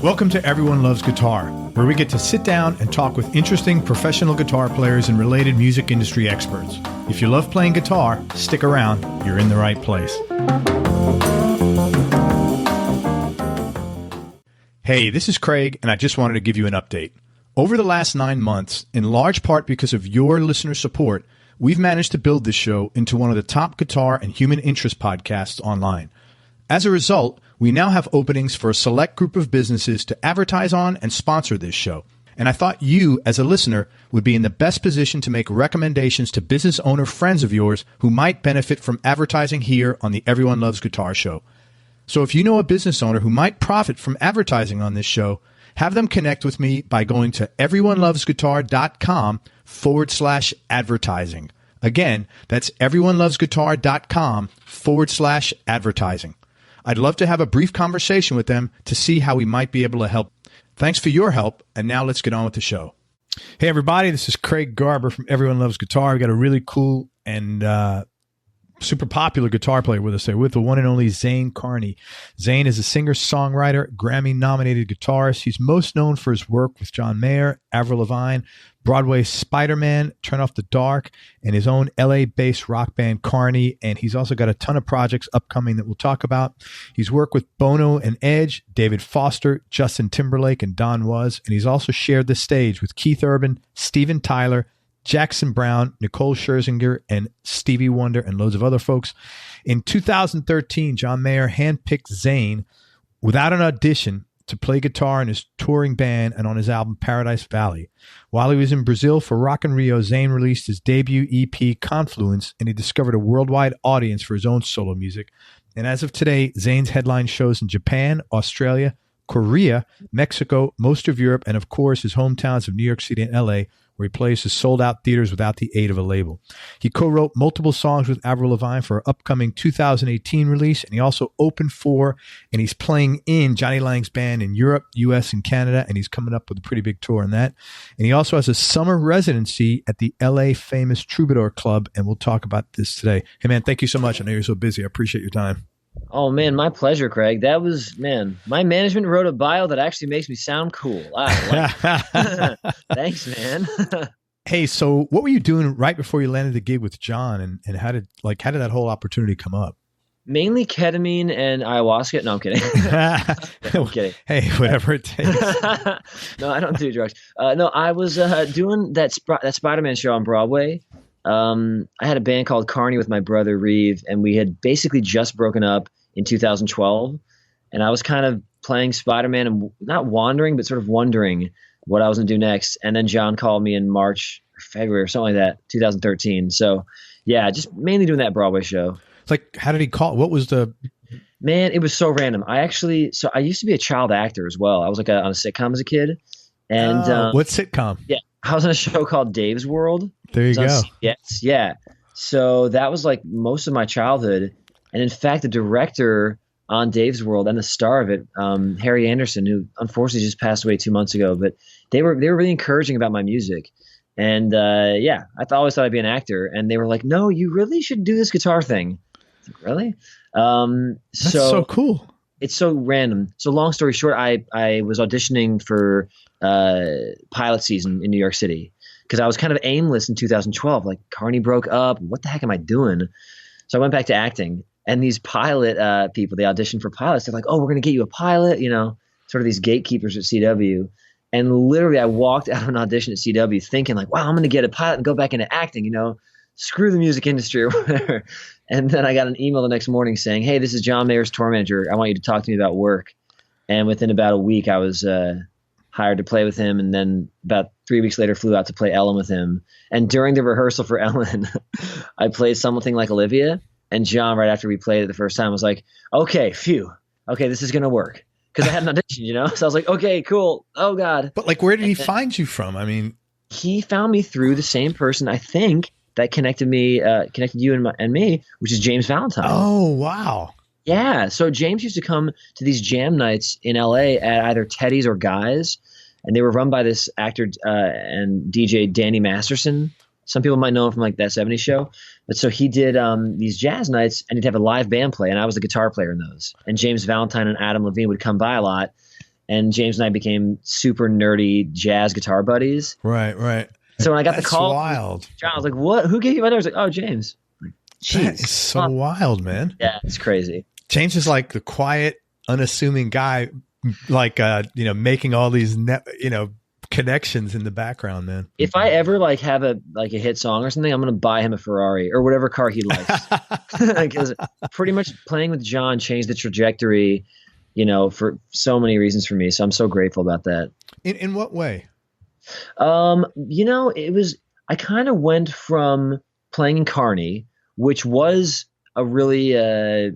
Welcome to Everyone Loves Guitar, where we get to sit down and talk with interesting professional guitar players and related music industry experts. If you love playing guitar, stick around. You're in the right place. Hey, this is Craig, and I just wanted to give you an update. Over the last 9 months, in large part because of your listener support, we've managed to build this show into one of the top guitar and human interest podcasts online. As a result, we now have openings for a select group of businesses to advertise on and sponsor this show. And I thought you, as a listener, would be in the best position to make recommendations to business owner friends of yours who might benefit from advertising here on the Everyone Loves Guitar show. So if you know a business owner who might profit from advertising on this show, have them connect with me by going to everyonelovesguitar.com/advertising. Again, that's everyonelovesguitar.com/advertising. I'd love to have a brief conversation with them to see how we might be able to help. Thanks for your help, and now let's get on with the show. Hey, everybody, this is Craig Garber from Everyone Loves Guitar. We've got a really cool and super popular guitar player with us there, with the one and only Zane Carney. Zane is a singer-songwriter, Grammy-nominated guitarist. He's most known for his work with John Mayer, Avril LaVigne, Broadway Spider-Man, Turn Off the Dark, and his own LA-based rock band Carney. And he's also got a ton of projects upcoming that we'll talk about. He's worked with Bono and Edge, David Foster, Justin Timberlake, and Don Was. And he's also shared the stage with Keith Urban, Steven Tyler, Jackson Browne, Nicole Scherzinger, and Stevie Wonder, and loads of other folks. In 2013, John Mayer handpicked Zane without an audition to play guitar in his touring band and on his album Paradise Valley. While he was in Brazil for Rock in Rio, Zane released his debut EP, Confluence, and he discovered a worldwide audience for his own solo music. And as of today, Zane's headline shows in Japan, Australia, Korea, Mexico, most of Europe, and of course his hometowns of New York City and LA, where he plays his sold-out theaters without the aid of a label. He co-wrote multiple songs with Avril LaVigne for her upcoming 2018 release, and he also opened for, and he's playing in Johnny Lang's band in Europe, US, and Canada, and he's coming up with a pretty big tour on that. And he also has a summer residency at the LA famous Troubadour Club, and we'll talk about this today. Hey, man, thank you so much. I know you're so busy. I appreciate your time. Oh, man, my pleasure, Craig. That was, man, my management wrote a bio that actually makes me sound cool. Thanks, man. Hey, so what were you doing right before you landed the gig with John, and how did that whole opportunity come up? Mainly ketamine and ayahuasca. No, I'm kidding. I'm kidding. Hey, whatever it takes. No, I don't do drugs. No, I was doing that Spider-Man show on Broadway. I had a band called Carney with my brother Reeve, and we had basically just broken up in 2012. And I was kind of playing Spider-Man and not wandering, but sort of wondering what I was going to do next. And then John called me in March or February or something like that, 2013. So yeah, just mainly doing that Broadway show. It's like, how did he call? What was the... Man, it was so random. I used to be a child actor as well. I was like on a sitcom as a kid. And what sitcom? Yeah. I was on a show called Dave's World. There you go. Yes, yeah. So that was like most of my childhood. And in fact, the director on Dave's World and the star of it, Harry Anderson, who unfortunately just passed away 2 months ago, but they were really encouraging about my music. And I always thought I'd be an actor. And they were like, no, you really should do this guitar thing. I was like, really? That's so cool. It's so random. So long story short, I was auditioning for pilot season in New York City because I was kind of aimless in 2012. Like Carney broke up. What the heck am I doing? So I went back to acting. And these pilot people, they auditioned for pilots. They're like, oh, we're going to get you a pilot, sort of these gatekeepers at CW. And literally I walked out of an audition at CW thinking like, wow, I'm going to get a pilot and go back into acting, screw the music industry or whatever. And then I got an email the next morning saying, hey, this is John Mayer's tour manager. I want you to talk to me about work. And within about a week, I was hired to play with him. And then about 3 weeks later, flew out to play Ellen with him. And during the rehearsal for Ellen, I played Something Like Olivia. And John, right after we played it the first time, was like, okay, phew. Okay, this is going to work. Because I had an audition, So I was like, okay, cool. Oh, God. But like, where did he find you from? I mean, he found me through the same person, I think, that connected you and me, which is James Valentine. Oh, wow. Yeah. So James used to come to these jam nights in LA at either Teddy's or Guy's, and they were run by this actor and DJ Danny Masterson. Some people might know him from like That 70s Show. But so he did these jazz nights, and he'd have a live band play, and I was the guitar player in those. And James Valentine and Adam Levine would come by a lot. and James and I became super nerdy jazz guitar buddies. Right. So when I got the call, wild. John, I was like, "What? Who gave you my number?" I was like, "Oh, James." Like, that is so wild, man. Yeah, it's crazy. James is like the quiet, unassuming guy, like making all these connections in the background, man. If I ever like have a hit song or something, I'm gonna buy him a Ferrari or whatever car he likes. Because pretty much playing with John changed the trajectory, for so many reasons for me. So I'm so grateful about that. In what way? It was, I kind of went from playing in Carney, which was a really, that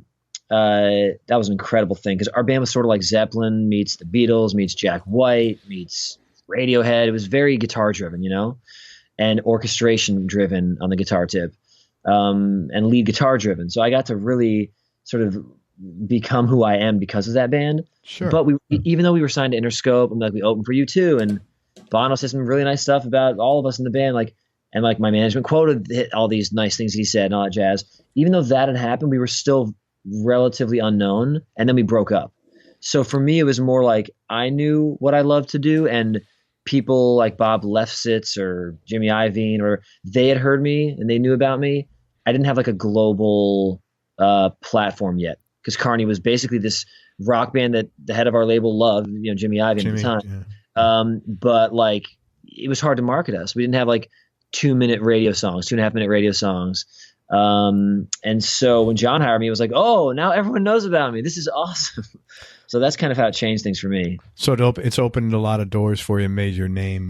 was an incredible thing because our band was sort of like Zeppelin meets the Beatles, meets Jack White, meets Radiohead. It was very guitar driven, and orchestration driven on the guitar tip, and lead guitar driven. So I got to really sort of become who I am because of that band. Sure. But even though we were signed to Interscope and we opened for U2 and Bono said some really nice stuff about all of us in the band, and my management quoted all these nice things he said and all that jazz. Even though that had happened, we were still relatively unknown, and then we broke up. So for me, it was more like I knew what I loved to do, and people like Bob Lefsetz or Jimmy Iovine, or they had heard me and they knew about me. I didn't have like a global platform yet because Carney was basically this rock band that the head of our label loved, Jimmy Iovine at the time. Yeah. But it was hard to market us. We didn't have 2-minute radio songs, 2.5-minute radio songs. And so when John hired me, it was like, oh, now everyone knows about me. This is awesome. So that's kind of how it changed things for me. So it's opened a lot of doors for you and made your name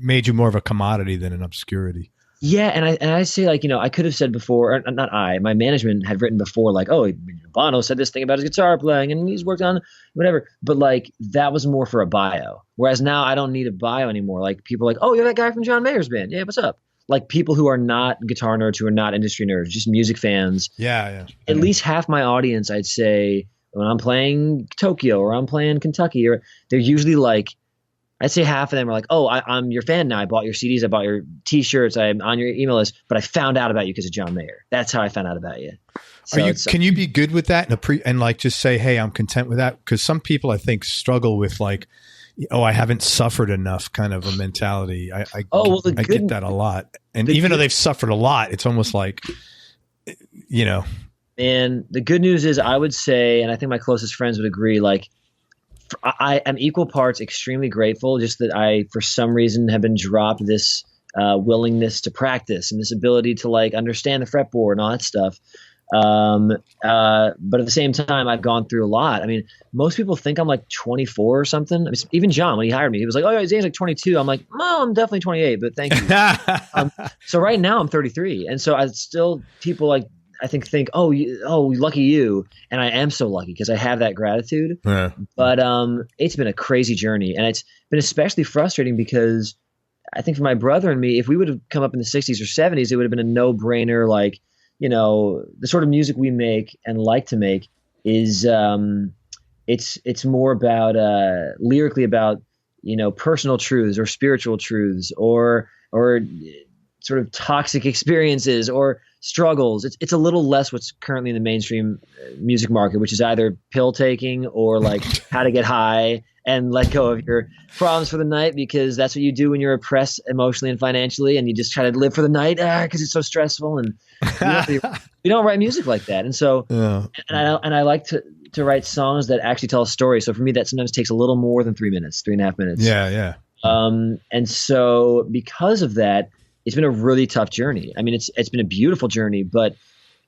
made you more of a commodity than an obscurity. Yeah. And I say I could have said before, or not my management had written before, oh, Bono said this thing about his guitar playing and he's worked on whatever. But that was more for a bio. Whereas now I don't need a bio anymore. People are like, oh, you're that guy from John Mayer's band. Yeah. What's up? People who are not guitar nerds, who are not industry nerds, just music fans. Yeah. At least half my audience, I'd say, when I'm playing Tokyo or I'm playing Kentucky, or they're usually I'd say half of them are like, oh, I'm your fan now. I bought your CDs. I bought your T-shirts. I'm on your email list. But I found out about you because of John Mayer. That's how I found out about you. So can you be good with that and just say, hey, I'm content with that? Because some people, I think, struggle with oh, I haven't suffered enough kind of a mentality. I get that a lot. And even though they've suffered a lot, it's almost And the good news is I would say, and I think my closest friends would agree, I am equal parts extremely grateful just that I, for some reason, have been dropped this willingness to practice and this ability to understand the fretboard and all that stuff. But at the same time, I've gone through a lot. I mean, most people think I'm 24 or something. I mean, even John, when he hired me, he was like, oh, yeah, Zane's 22. I'm like, no, I'm definitely 28, but thank you. So right now I'm 33. And so I still, people I think, oh, lucky you. And I am so lucky because I have that gratitude. Yeah. But it's been a crazy journey. And it's been especially frustrating because I think for my brother and me, if we would have come up in the 60s or 70s, it would have been a no-brainer. The sort of music we make and like to make is it's more about lyrically about, personal truths or spiritual truths or sort of toxic experiences or struggles. It's a little less what's currently in the mainstream music market, which is either pill taking or how to get high and let go of your problems for the night, because that's what you do when you're oppressed emotionally and financially, and you just try to live for the night because it's so stressful. And we don't write music like that. And so, and I like to write songs that actually tell a story. So for me, that sometimes takes a little more than 3 minutes, 3.5 minutes. Yeah. And so because of that, it's been a really tough journey. I mean, it's been a beautiful journey, but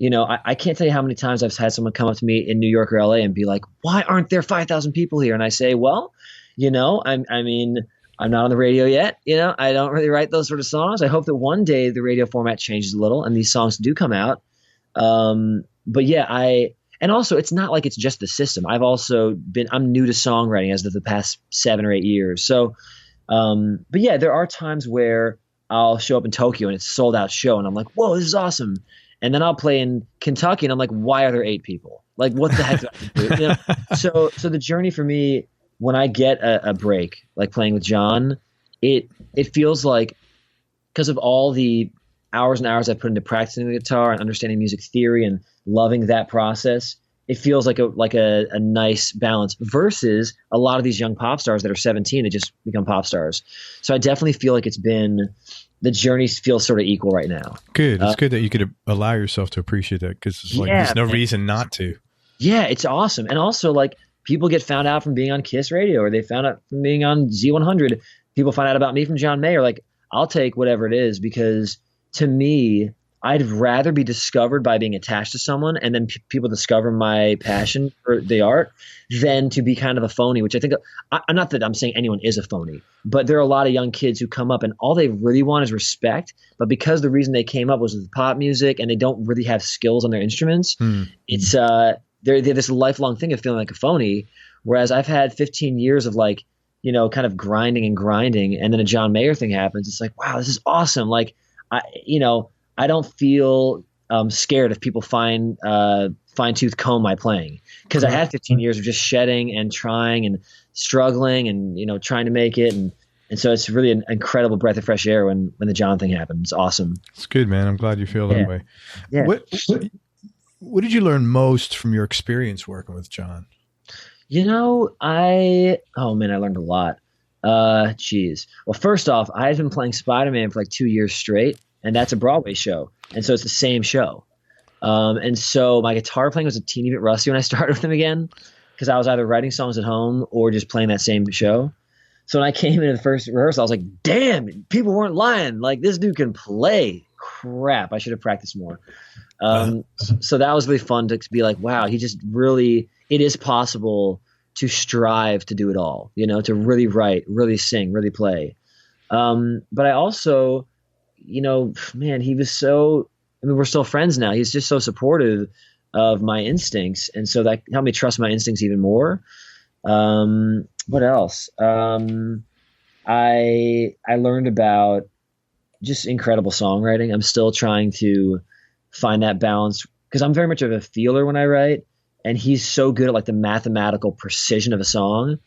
I can't tell you how many times I've had someone come up to me in New York or LA and be like, why aren't there 5,000 people here? And I say, well, I'm not on the radio yet. I don't really write those sort of songs. I hope that one day the radio format changes a little and these songs do come out. But yeah, and also it's not like it's just the system. I'm new to songwriting as of the past 7 or 8 years. So, but yeah, there are times where I'll show up in Tokyo and it's a sold out show and I'm like, whoa, this is awesome. And then I'll play in Kentucky and I'm like, why are there 8 people? What the heck do I have to do? So the journey for me, when I get a break, like playing with John, it feels like, because of all the hours and hours I put into practicing the guitar and understanding music theory and loving that process, it feels like a nice balance versus a lot of these young pop stars that are 17 that just become pop stars. So I definitely feel like the journey feels sort of equal right now. Good. It's good that you could allow yourself to appreciate that, because it's like there's no reason not to. Yeah, it's awesome. And also, like, people get found out from being on Kiss Radio, or they found out from being on Z100. People find out about me from John Mayer. Like, I'll take whatever it is, because to me, I'd rather be discovered by being attached to someone and then people discover my passion for the art than to be kind of a phony, which I think I'm not that I'm saying anyone is a phony, but there are a lot of young kids who come up and all they really want is respect. But because the reason they came up was with pop music and they don't really have skills on their instruments, it's they're this lifelong thing of feeling like a phony. Whereas I've had 15 years of like, you know, kind of grinding, and then a John Mayer thing happens. It's like, wow, this is awesome. Like, I don't feel scared if people fine-tooth comb my playing, because I had 15 years of just shedding and trying and struggling and, you know, trying to make it. And so it's really an incredible breath of fresh air when the John thing happened. It's awesome. It's good, man. I'm glad you feel that way. Yeah. What did you learn most from your experience working with John? You know, I learned a lot. Well, first off, I had been playing Spider-Man for like 2 years straight. And that's a Broadway show. And so it's the same show. And so my guitar playing was a teeny bit rusty when I started with him again, because I was either writing songs at home or just playing that same show. So when I came into the first rehearsal, I was like, damn, people weren't lying. Like, this dude can play. Crap, I should have practiced more. So that was really fun to be like, wow, he just really – it is possible to strive to do it all, you know, to really write, really sing, really play. But I also – you know, man, he was we're still friends now. He's just so supportive of my instincts. And so that helped me trust my instincts even more. What else? I learned about just incredible songwriting. I'm still trying to find that balance, because I'm very much of a feeler when I write, and he's so good at like the mathematical precision of a song.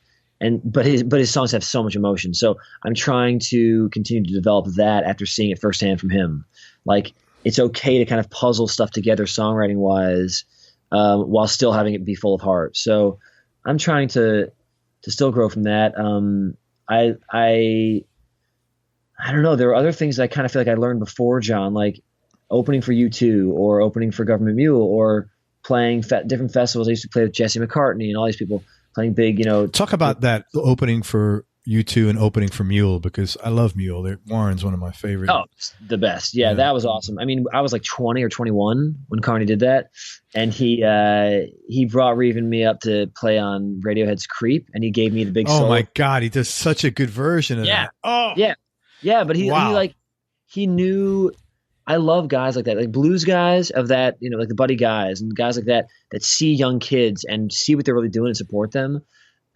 But his songs have so much emotion. So I'm trying to continue to develop that after seeing it firsthand from him. Like, it's okay to kind of puzzle stuff together songwriting wise, while still having it be full of heart. So I'm trying to still grow from that. I don't know. There are other things that I kind of feel like I learned before John, like opening for U2 or opening for Government Mule or playing different festivals. I used to play with Jesse McCartney and all these people. Playing big, you know. Talk about that opening for U2 and opening for Mule, because I love Mule. Warren's one of my favorite. Oh, the best. Yeah, that was awesome. I mean, I was like 20 or 21 when Carney did that, and he brought Reeve and me up to play on Radiohead's "Creep," and he gave me the big. Oh my God, he does such a good version of that. Oh yeah. But he knew. I love guys like that, like blues guys of that, you know, like the Buddy guys and guys like that see young kids and see what they're really doing and support them.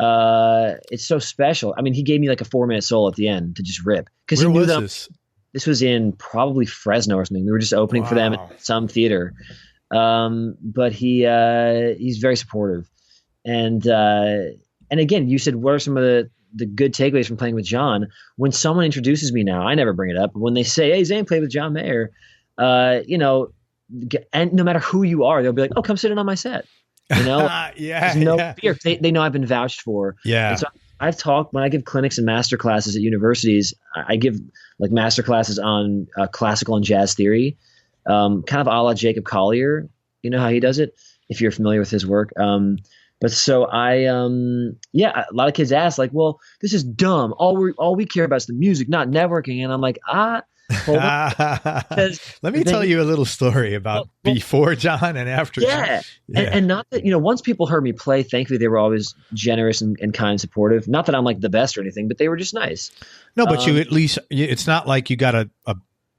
It's so special. I mean, he gave me like a 4-minute solo at the end to just rip, because he knew that this was in probably Fresno or something. We were just opening for them at some theater. But he's very supportive. And again, you said, what are some of the good takeaways from playing with John? When someone introduces me now, I never bring it up. But when they say, hey, Zane played with John Mayer, you know, and no matter who you are, they'll be like, oh, come sit in on my set. You know, fear. They know I've been vouched for. Yeah. And so I've talked when I give clinics and master classes at universities. I give like master classes on classical and jazz theory, kind of a la Jacob Collier. You know how he does it, if you're familiar with his work. But so a lot of kids ask like, well, this is dumb. All we care about is the music, not networking. And I'm like, hold on. Let me tell you a little story about before John and after John. And not that, you know, once people heard me play, thankfully they were always generous and kind and supportive. Not that I'm like the best or anything, but they were just nice. No, but you at least, it's not like you got a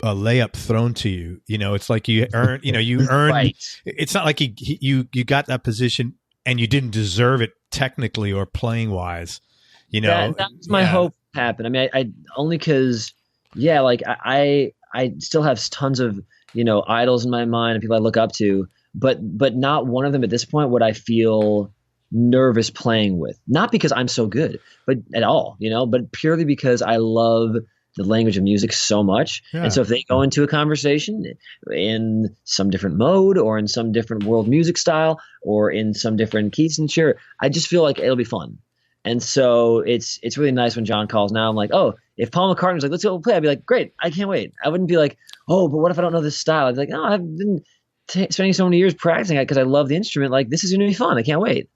layup thrown to you. You know, it's like you earn, Right. It's not like you got that position and you didn't deserve it technically or playing wise, you know. That's my hope happened. I mean, I only because, like I still have tons of, you know, idols in my mind and people I look up to, but not one of them at this point would I feel nervous playing with. Not because I'm so good, but at all, you know, but purely because I love the language of music so much. Yeah. And so if they go into a conversation in some different mode or in some different world music style or in some different keys and share, I just feel like it'll be fun. And so it's really nice when John calls now. I'm like, oh, if Paul McCartney's like, let's go play, I'd be like, great, I can't wait. I wouldn't be like, oh, but what if I don't know this style? I'd be like, no, I've been spending so many years practicing it because I love the instrument. Like, this is going to be fun. I can't wait.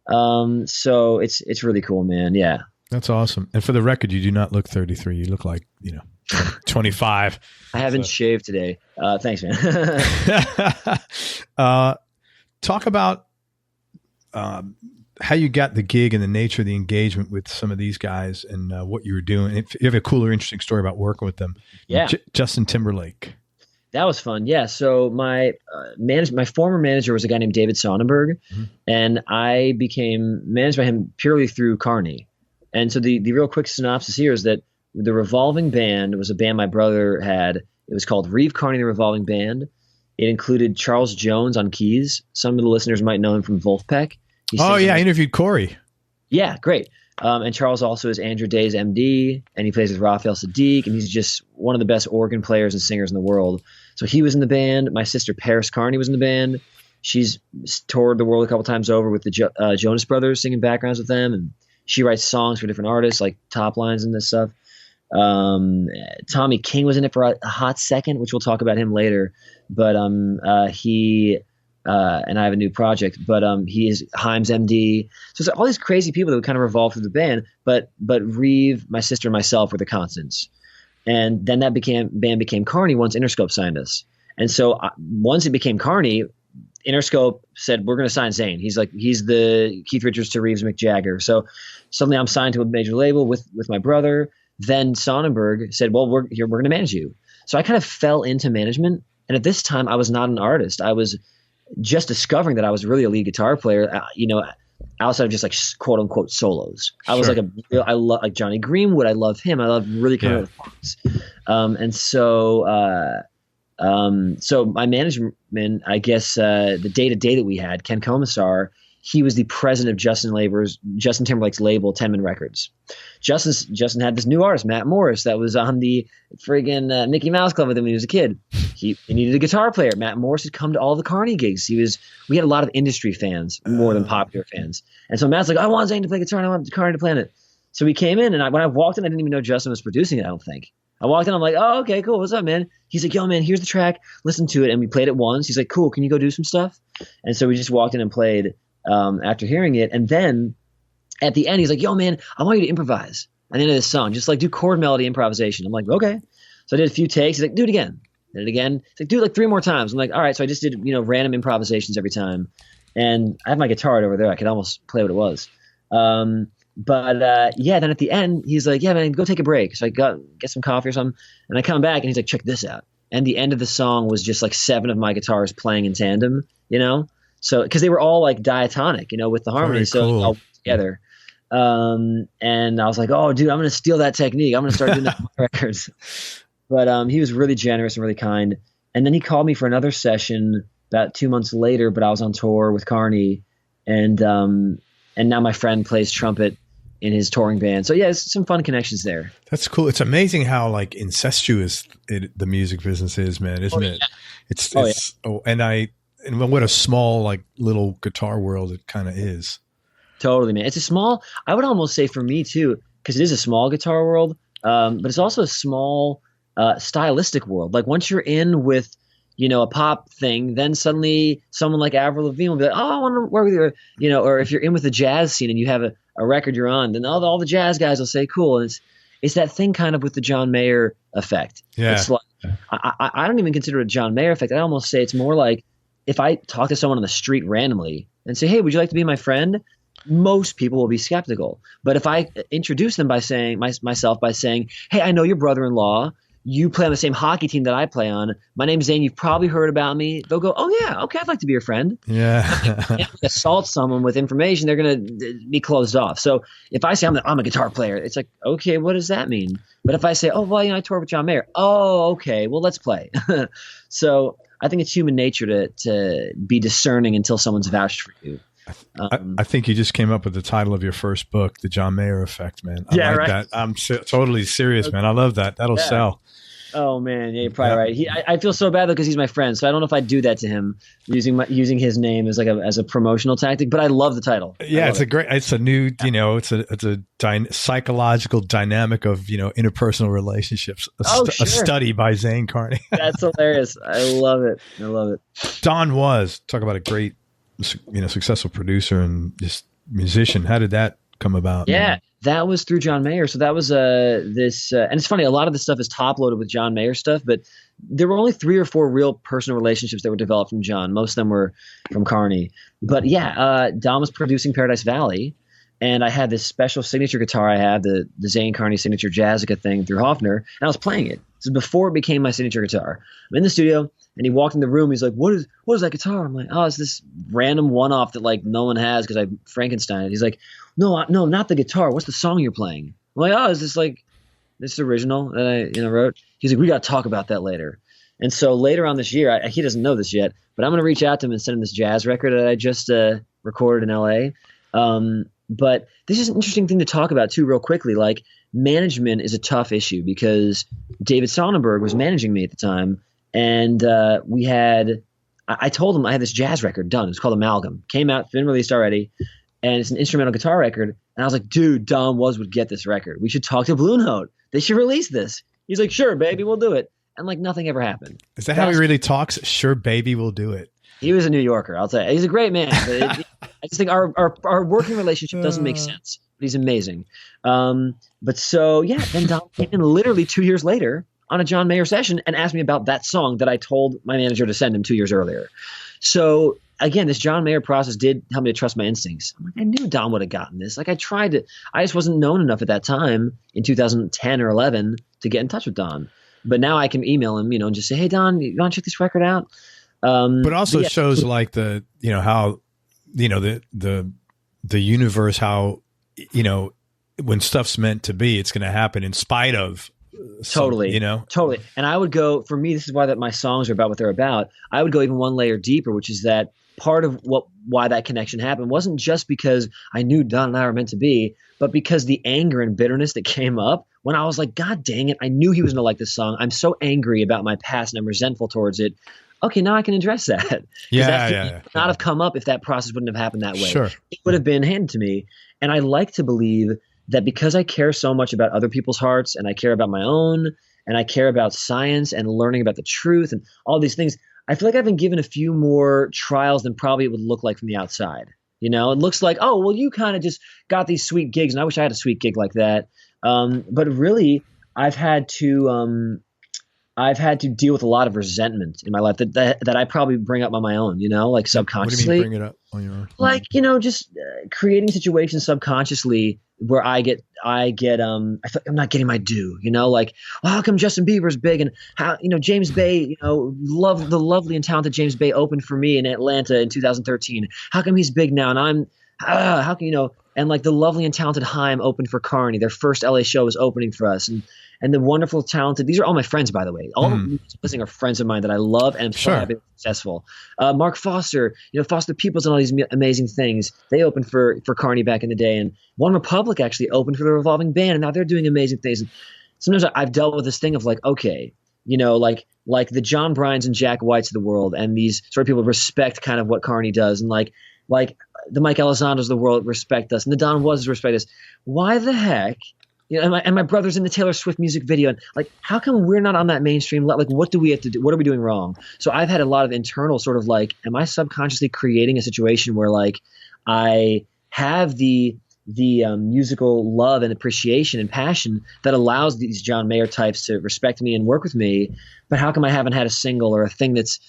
So it's really cool, man. Yeah. That's awesome. And for the record, you do not look 33. You look like, 25. I haven't shaved today. Thanks, man. Talk about how you got the gig and the nature of the engagement with some of these guys and what you were doing. If you have a cool or interesting story about working with them. Yeah. Justin Timberlake. That was fun. Yeah. So my former manager was a guy named David Sonnenberg, and I became managed by him purely through Carney. And so the real quick synopsis here is that the Revolving Band was a band my brother had. It was called Reeve Carney, the Revolving Band. It included Charles Jones on keys. Some of the listeners might know him from Wolfpack. I interviewed Corey. Yeah, great. And Charles also is Andrew Day's MD, and he plays with Raphael Sadiq, and he's just one of the best organ players and singers in the world. So he was in the band. My sister Paris Carney was in the band. She's toured the world a couple times over with the Jonas Brothers, singing backgrounds with them, and she writes songs for different artists, like top lines and this stuff. Tommy King was in it for a hot second, which we'll talk about him later. But he and I have a new project, but he is Haim's MD. So it's all these crazy people that would kind of revolve through the band. But Reeve, my sister, and myself were the constants. And then that band became Carney once Interscope signed us. And so once it became Carney, Interscope said, we're going to sign Zane. He's the Keith Richards to Reeves Mick Jagger. So suddenly I'm signed to a major label with my brother. Then Sonnenberg said, well, we're going to manage you. So I kind of fell into management. And at this time I was not an artist. I was just discovering that I was really a lead guitar player, outside of just like quote unquote solos. I was I love like Johnny Greenwood. I love him. I love really kind of songs. And so my management, I guess, the day-to-day that we had, Ken Commissar, he was the president of Justin Timberlake's label, 10-Man Records. Justin had this new artist, Matt Morris, that was on the friggin' Mickey Mouse Club with him when he was a kid. He needed a guitar player. Matt Morris had come to all the Carney gigs. We had a lot of industry fans more than popular fans. And so Matt's like, I want Zane to play guitar and I want Carney to play on it. So we came in, and when I walked in, I didn't even know Justin was producing it, I don't think. I walked in, I'm like, oh, okay, cool. What's up, man? He's like, yo, man, here's the track. Listen to it. And we played it once. He's like, cool. Can you go do some stuff? And so we just walked in and played after hearing it. And then at the end, he's like, yo, man, I want you to improvise at the end of this song. Just like do chord melody improvisation. I'm like, okay. So I did a few takes. He's like, do it again. Did it again. He's like, do it like 3 more times. I'm like, all right. So I just did, random improvisations every time. And I have my guitar over there. I could almost play what it was. Then at the end, he's like, yeah, man, go take a break. So I get some coffee or something. And I come back and he's like, check this out. And the end of the song was just like 7 of my guitars playing in tandem, So, because they were all like diatonic, with the harmony. So all together. And I was like, oh, dude, I'm going to steal that technique. I'm going to start doing that on my records. But he was really generous and really kind. And then he called me for another session about 2 months later, but I was on tour with Carney. And now my friend plays trumpet in his touring band. So yeah, it's some fun connections there. That's cool. It's amazing how like incestuous the music business is, man, isn't it? And what a small, like little guitar world it kind of is. Totally, man. It's a small, I would almost say for me too, because it is a small guitar world, but it's also a small stylistic world. Like once you're in with, a pop thing, then suddenly someone like Avril LaVigne will be like, oh, I want to work with you, or if you're in with the jazz scene and you have a record you're on, then all the jazz guys will say, cool. And it's that thing kind of with the John Mayer effect. Yeah. It's like, I don't even consider it a John Mayer effect. I almost say it's more like if I talk to someone on the street randomly and say, hey, would you like to be my friend? Most people will be skeptical. But if I introduce them by saying myself by saying, hey, I know your brother-in-law. You play on the same hockey team that I play on. My name's Zane. You've probably heard about me. They'll go, oh, yeah, okay, I'd like to be your friend. Yeah. If I assault someone with information, they're going to be closed off. So if I say I'm a guitar player, it's like, okay, what does that mean? But if I say, oh, well, I toured with John Mayer. Oh, okay, well, let's play. So I think it's human nature to be discerning until someone's vouched for you. I think you just came up with the title of your first book, The John Mayer Effect, man. I like right. that. I'm totally serious, man. I love that. That'll sell. Oh man, yeah, you're probably right. I feel so bad though because he's my friend, so I don't know if I'd do that to him using his name as as a promotional tactic. But I love the title. Yeah, it's a new, it's a psychological dynamic of interpersonal relaticships. A study by Zane Carney. That's hilarious. I love it. Don talk about a great, successful producer and just musician. How did that come about? Yeah. That was through John Mayer. So that was and it's funny, a lot of this stuff is top loaded with John Mayer stuff, but there were only 3 or 4 real personal relationships that were developed from John. Most of them were from Carney. But Don was producing Paradise Valley, and I had this special signature guitar I had, the Zane Carney signature Jazzica thing through Hofner, and I was playing it. This is before it became my signature guitar. I'm in the studio, and he walked in the room. He's like, what is that guitar? I'm like, oh, it's this random one-off that like no one has because I Frankenstein it. He's like, no, not the guitar. What's the song you're playing? I'm like, oh, is this original that I wrote? He's like, we got to talk about that later. And so later on this year, he doesn't know this yet, but I'm going to reach out to him and send him this jazz record that I just recorded in LA. But this is an interesting thing to talk about too, real quickly. Like, management is a tough issue because David Sonnenberg was managing me at the time, and I told him I had this jazz record done. It's called Amalgam. Came out, been released already, and it's an instrumental guitar record. And I was like, dude, Don would get this record. We should talk to Blue Note. They should release this. He's like, sure, baby, we'll do it. And like nothing ever happened. Is that how he really talks? Sure, baby, we'll do it. He was a New Yorker, I'll tell you. He's a great man. But I just think our working relationship doesn't make sense. But he's amazing. But so, then Don came in literally 2 years later on a John Mayer session and asked me about that song that I told my manager to send him 2 years earlier. So again, this John Mayer process did help me to trust my instincts. I'm like, I knew Don would have gotten this. Like, I just wasn't known enough at that time in 2010 or 11 to get in touch with Don. But now I can email him, and just say, hey, Don, you want to check this record out? But also shows like the, how, the universe, how, when stuff's meant to be, it's going to happen in spite of. Totally. Totally. And I would go, for me, this is why my songs are about what they're about. I would go even one layer deeper, which is that part of why that connection happened wasn't just because I knew Don and I were meant to be, but because the anger and bitterness that came up when I was like, God dang it, I knew he was going to like this song. I'm so angry about my past and I'm resentful towards it. Okay, now I can address that. That would not have come up if that process wouldn't have happened that way. Sure. It would have been handed to me. And I like to believe that because I care so much about other people's hearts and I care about my own and I care about science and learning about the truth and all these things, I feel like I've been given a few more trials than probably it would look like from the outside. It looks like, oh, well, you kind of just got these sweet gigs, and I wish I had a sweet gig like that. But really, I've had to deal with a lot of resentment in my life that I probably bring up on my own, like subconsciously. What do you mean bring it up on your own? Like, just creating situations subconsciously where I feel like I'm not getting my due, like, well, how come Justin Bieber's big and how, James Bay, the lovely and talented James Bay opened for me in Atlanta in 2013. How come he's big now? And I'm, how can, and like the lovely and talented Haim opened for Carney. Their first LA show was opening for us. And the wonderful, talented, these are all my friends, by the way. All of them are friends of mine that I love and I'm so happy they're successful. Mark Foster, Foster Peoples and all these amazing things. They opened for Carney back in the day. And One Republic actually opened for the Revolving Band. And now they're doing amazing things. And sometimes I've dealt with this thing of like, okay, like the John Bryans and Jack Whites of the world. And these sort of people respect kind of what Carney does. And like the Mike Elizondos of the world respect us. And the Don Was respect us. Why the heck? And my brother's in the Taylor Swift music video. And like, how come we're not on that mainstream? Like, what do we have to do? What are we doing wrong? So I've had a lot of internal sort of like, am I subconsciously creating a situation where like I have the musical love and appreciation and passion that allows these John Mayer types to respect me and work with me. But how come I haven't had a single or a thing that's,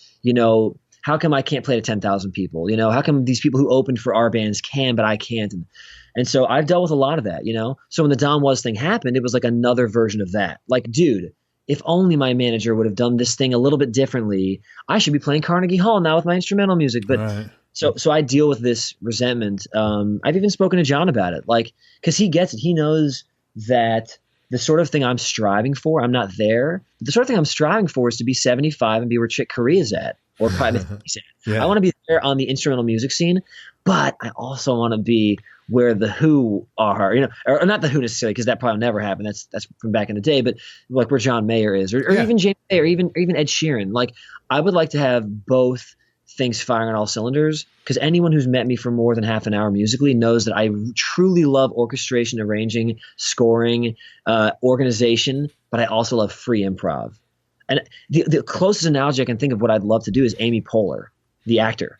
how come I can't play to 10,000 people? How come these people who opened for our bands can, but I can't? And so I've dealt with a lot of that, So when the Don Was thing happened, it was like another version of that. Like, dude, if only my manager would have done this thing a little bit differently, I should be playing Carnegie Hall now with my instrumental music. But so I deal with this resentment. I've even spoken to John about it, like, because he gets it. He knows that the sort of thing I'm striving for, I'm not there. The sort of thing I'm striving for is to be 75 and be where Chick Corea's at. or private. Yeah. I want to be there on the instrumental music scene, but I also want to be where the Who are, or not the Who necessarily, because that probably never happened. That's from back in the day, but like where John Mayer is, or even James Bay, or even Ed Sheeran. Like, I would like to have both things firing on all cylinders, because anyone who's met me for more than half an hour musically knows that I truly love orchestration, arranging, scoring, organization, but I also love free improv. And the closest analogy I can think of what I'd love to do is Amy Poehler, the actor,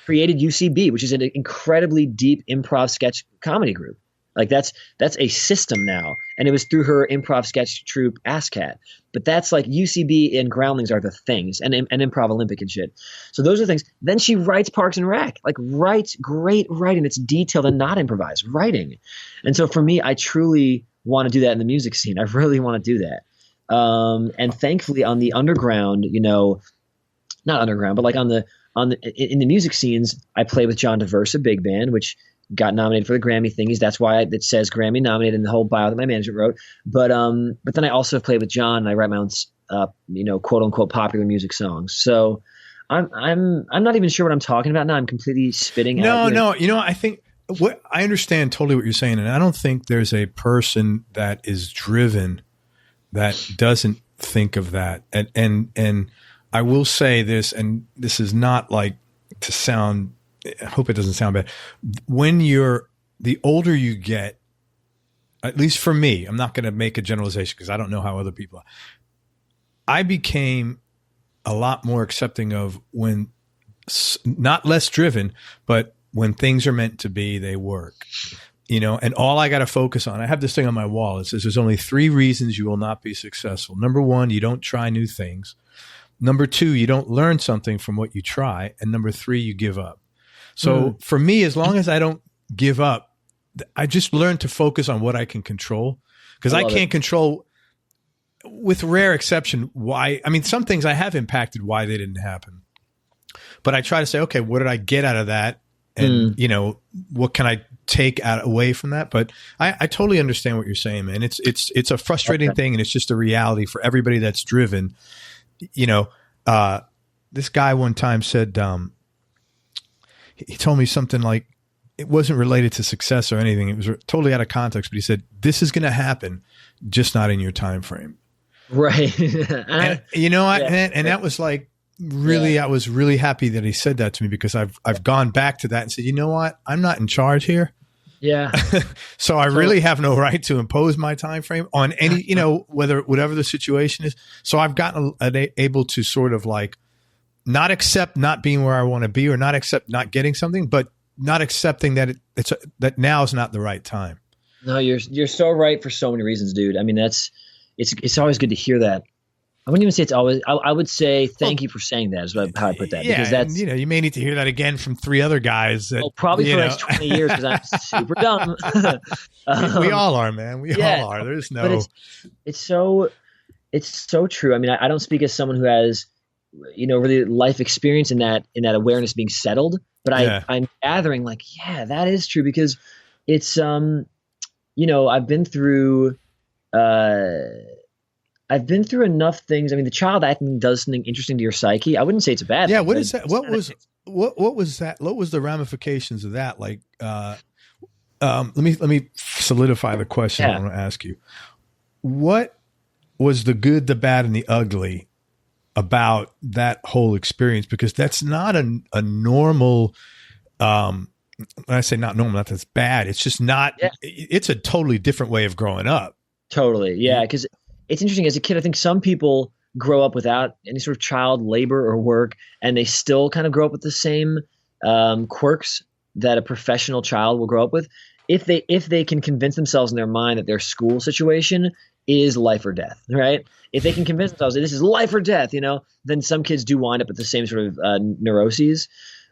created UCB, which is an incredibly deep improv sketch comedy group. Like that's a system now. And it was through her improv sketch troupe ASCAT. But that's like UCB and Groundlings are the things, and Improv Olympic and shit. So those are things. Then she writes Parks and Rec, like writes great writing that's detailed and not improvised writing. And so for me, I truly want to do that in the music scene. I really want to do that. And thankfully on the underground, not underground, but like in the music scenes, I play with John DeVersa Big Band, which got nominated for the Grammy thingies. That's why it says Grammy nominated in the whole bio that my management wrote. But then I also played with John, and I write my own, quote unquote popular music songs. So I'm not even sure what I'm talking about now. I'm completely spitting out. No. I think I understand totally what you're saying, and I don't think there's a person that is driven that doesn't think of that. And I will say this, and this is not like to sound, I hope it doesn't sound bad. When the older you get, at least for me, I'm not going to make a generalization because I don't know how other people are. I became a lot more accepting of when, not less driven, but when things are meant to be, they work. And all I got to focus on, I have this thing on my wall. It says there's only 3 reasons you will not be successful. Number 1, you don't try new things. Number 2, you don't learn something from what you try. And number 3, you give up. So for me, as long as I don't give up, I just learn to focus on what I can control, because I can't control, with rare exception, why. I mean, some things I have impacted why they didn't happen, but I try to say, okay, what did I get out of that? And, what can I take away from that? But I totally understand what you're saying, man. It's a frustrating thing, and it's just a reality for everybody that's driven. This guy one time said, he told me something like, it wasn't related to success or anything. It was totally out of context, but he said, this is going to happen, just not in your time frame. Right. And, that was like, really, I was really happy that he said that to me, because I've gone back to that and said, you know what? I'm not in charge here. Yeah. So I really have no right to impose my time frame on any, whatever the situation is. So I've gotten able to sort of like not accept not being where I want to be, or not accept not getting something, but not accepting that that now is not the right time. No, you're so right for so many reasons, dude. I mean, it's always good to hear that. I wouldn't even say it's always. I would say thank you for saying that. Is how I put that. Yeah, because that's, you may need to hear that again from 3 other guys. Probably for the next 20 years, because I'm super dumb. We all are, man. We all are. There's no. But it's so true. I mean, I don't speak as someone who has, really life experience in that awareness being settled. But I'm gathering like, that is true, because it's I've been through. I've been through enough things. I mean, the child acting does something interesting to your psyche. I wouldn't say it's a bad thing. Yeah, what is that? What was that? What was the ramifications of that? Like, let me solidify the question I want to ask you. What was the good, the bad, and the ugly about that whole experience? Because that's not a normal. When I say not normal, not that's bad. It's just not. Yeah. It's a totally different way of growing up. Totally, yeah. Because it's interesting. As a kid, I think some people grow up without any sort of child labor or work, and they still kind of grow up with the same quirks that a professional child will grow up with. If they can convince themselves in their mind that their school situation is life or death, right? If they can convince themselves that this is life or death, then some kids do wind up with the same sort of neuroses.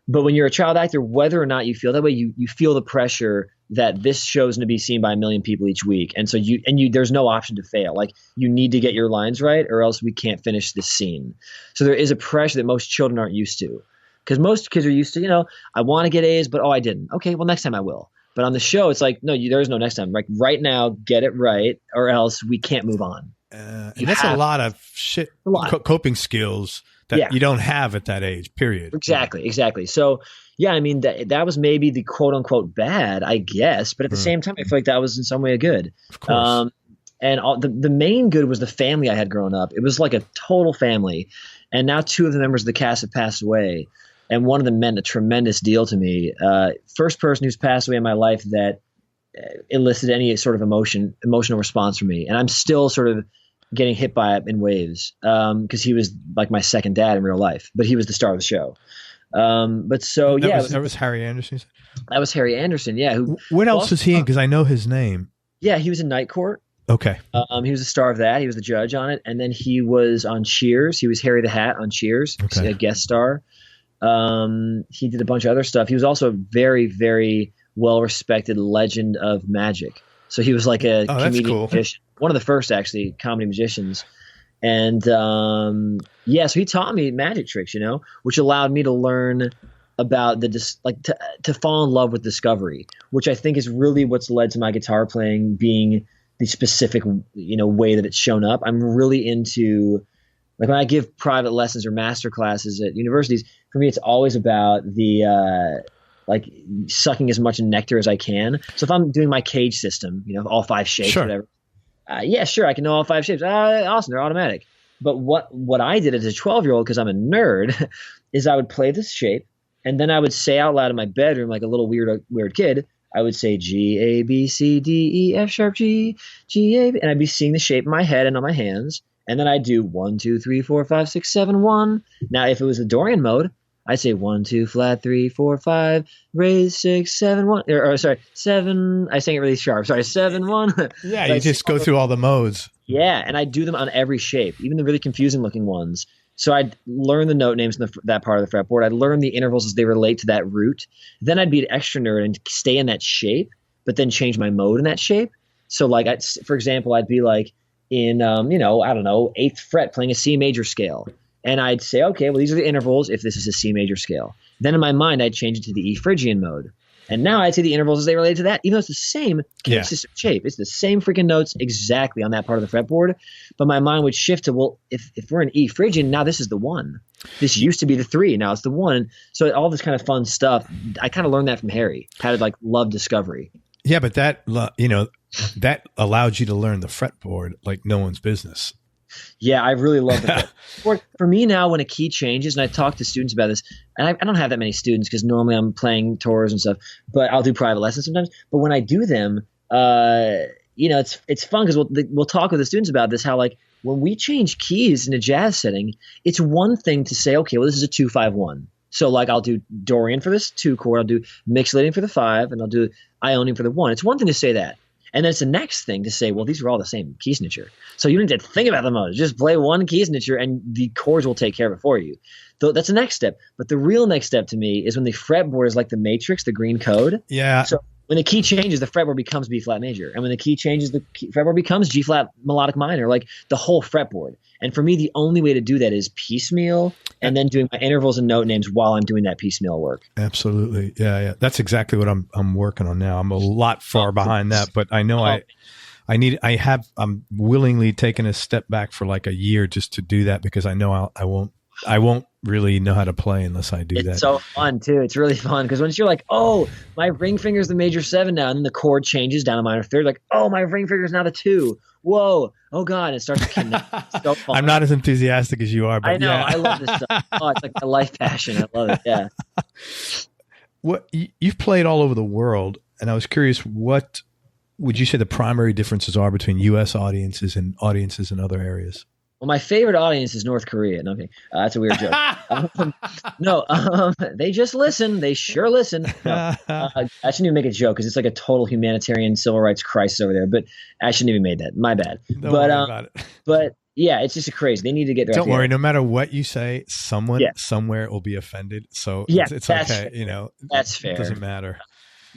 But when you're a child actor, whether or not you feel that way, you feel the pressure that this show's going to be seen by 1 million people each week. And so there's no option to fail. Like, you need to get your lines right, or else we can't finish this scene. So there is a pressure that most children aren't used to, because most kids are used to, I want to get A's, but I didn't. Okay, well, next time I will. But on the show, it's like, no, there is no next time. Like, right now, get it right, or else we can't move on. And that's a lot of shit, coping skills that you don't have at that age, period. Exactly. So, yeah, I mean, that was maybe the quote unquote bad, I guess. But at the same time, I feel like that was in some way a good. Of course. And the main good was the family I had growing up. It was like a total family. And now 2 of the members of the cast have passed away. And one of them meant a tremendous deal to me. First person who's passed away in my life that elicited any sort of emotional response from me. And I'm still sort of getting hit by it in waves because he was like my second dad in real life, but he was the star of the show. That was Harry Anderson. That was Harry Anderson. Yeah. What else was he in? Because I know his name. Yeah, he was in Night Court. Okay. He was the star of that. He was the judge on it, and then he was on Cheers. He was Harry the Hat on Cheers, a guest star. He did a bunch of other stuff. He was also a very, very well-respected legend of magic. So he was like a comedian magician, one of the first actually comedy magicians. And so he taught me magic tricks, which allowed me to learn about to fall in love with discovery, which I think is really what's led to my guitar playing being the specific, way that it's shown up. I'm really into, like, when I give private lessons or master classes at universities, for me, it's always about the, sucking as much nectar as I can. So if I'm doing my cage system, all 5 shapes, whatever. Sure, I can know all 5 shapes. Awesome, they're automatic. But what I did as a 12-year-old, because I'm a nerd, is I would play this shape, and then I would say out loud in my bedroom, like a little weird kid, I would say G, A, B, C, D, E, F sharp, G, A, B, and I'd be seeing the shape in my head and on my hands. And then I'd do 1, 2, 3, 4, 5, 6, 7, 1. Now, if it was the Dorian mode, I'd say 1, 2, flat, 3, 4, 5, raise 6, 7, 1. Or sorry, 7. I sang it really sharp. Sorry, 7, 1. Yeah, you just go through all the modes. Yeah, and I'd do them on every shape, even the really confusing looking ones. So I'd learn the note names in that part of the fretboard. I'd learn the intervals as they relate to that root. Then I'd be an extra nerd and stay in that shape, but then change my mode in that shape. So, like, for example, I'd be like in, 8th fret playing a C major scale. And I'd say, okay, well, these are the intervals if this is a C major scale. Then in my mind, I'd change it to the E Phrygian mode. And now I'd say the intervals as they relate to that, even though it's the same system shape. It's the same freaking notes exactly on that part of the fretboard. But my mind would shift to, well, if we're in E Phrygian, now this is the 1. This used to be the 3. Now it's the 1. So all this kind of fun stuff, I kind of learned that from Harry, how to love discovery. Yeah, but that allowed you to learn the fretboard like no one's business. Yeah, I really love it. For me now, when a key changes, and I talk to students about this, and I don't have that many students because normally I'm playing tours and stuff, but I'll do private lessons sometimes. But when I do them, it's fun because we'll talk with the students about this, how when we change keys in a jazz setting, it's one thing to say, okay, well, this is a 2-5-1. So I'll do Dorian for this 2 chord, I'll do mixolydian for the 5, and I'll do Ionian for the 1. It's one thing to say that. And then it's the next thing to say, well, these are all the same key signature. So you don't need to think about the modes. Just play one key signature and the chords will take care of it for you. So that's the next step. But the real next step to me is when the fretboard is like the matrix, the green code. Yeah. So when the key changes, the fretboard becomes B flat major. And when the key changes, the fretboard becomes G flat melodic minor, like the whole fretboard. And for me, the only way to do that is piecemeal and then doing my intervals and note names while I'm doing that piecemeal work. Absolutely. Yeah. That's exactly what I'm working on now. I'm a lot far behind that, but I know I'm willingly taking a step back for like a year just to do that because I know I won't really know how to play unless I do that. It's so fun too. It's really fun because once you're like, oh, my ring finger is the major 7 now, and then the chord changes down to minor 3rd, like, oh, my ring finger is now the 2. Whoa, oh god, it starts to connect. It's so fun. I'm not as enthusiastic as you are, but I know, yeah. I love this stuff. Oh, it's like my life passion. I love it. Yeah. What you've played all over the world, and I was curious, what would you say the primary differences are between U.S. audiences and audiences in other areas? Well, my favorite audience is North Korea. No, okay. That's a weird joke. They just listen. They sure listen. No, I shouldn't even make a joke because it's like a total humanitarian civil rights crisis over there. But I shouldn't even made that. My bad. Don't worry about it. But yeah, it's just crazy. They need to get their. Don't worry. No matter what you say, someone somewhere will be offended. So it's okay. Fair. That's fair. It doesn't matter.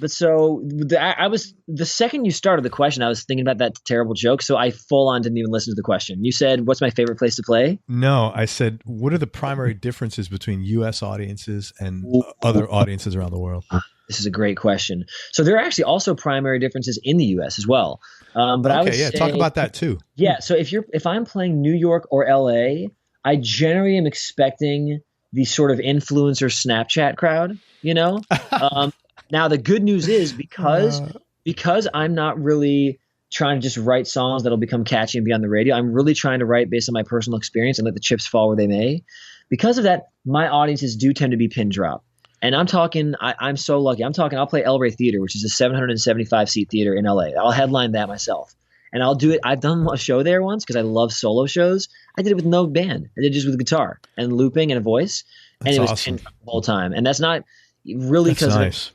But so I was the second you started the question, I was thinking about that terrible joke. So I full on didn't even listen to the question. You said, "What's my favorite place to play?" No, I said, "What are the primary differences between U.S. audiences and other audiences around the world?" This is a great question. So there are actually also primary differences in the U.S. as well. But I would say, talk about that too. Yeah. So if I'm playing New York or L.A., I generally am expecting the sort of influencer Snapchat crowd, you know? Now the good news is because I'm not really trying to just write songs that'll become catchy and be on the radio. I'm really trying to write based on my personal experience and let the chips fall where they may. Because of that, my audiences do tend to be pin drop. And I'm talking, I'm so lucky. I'll play El Rey Theater, which is a 775 seat theater in LA. I'll headline that myself. And I'll do it. I've done a show there once because I love solo shows. I did it with no band. I did it just with guitar and looping and a voice. And it was awesome. The whole time. And that's not really because nice.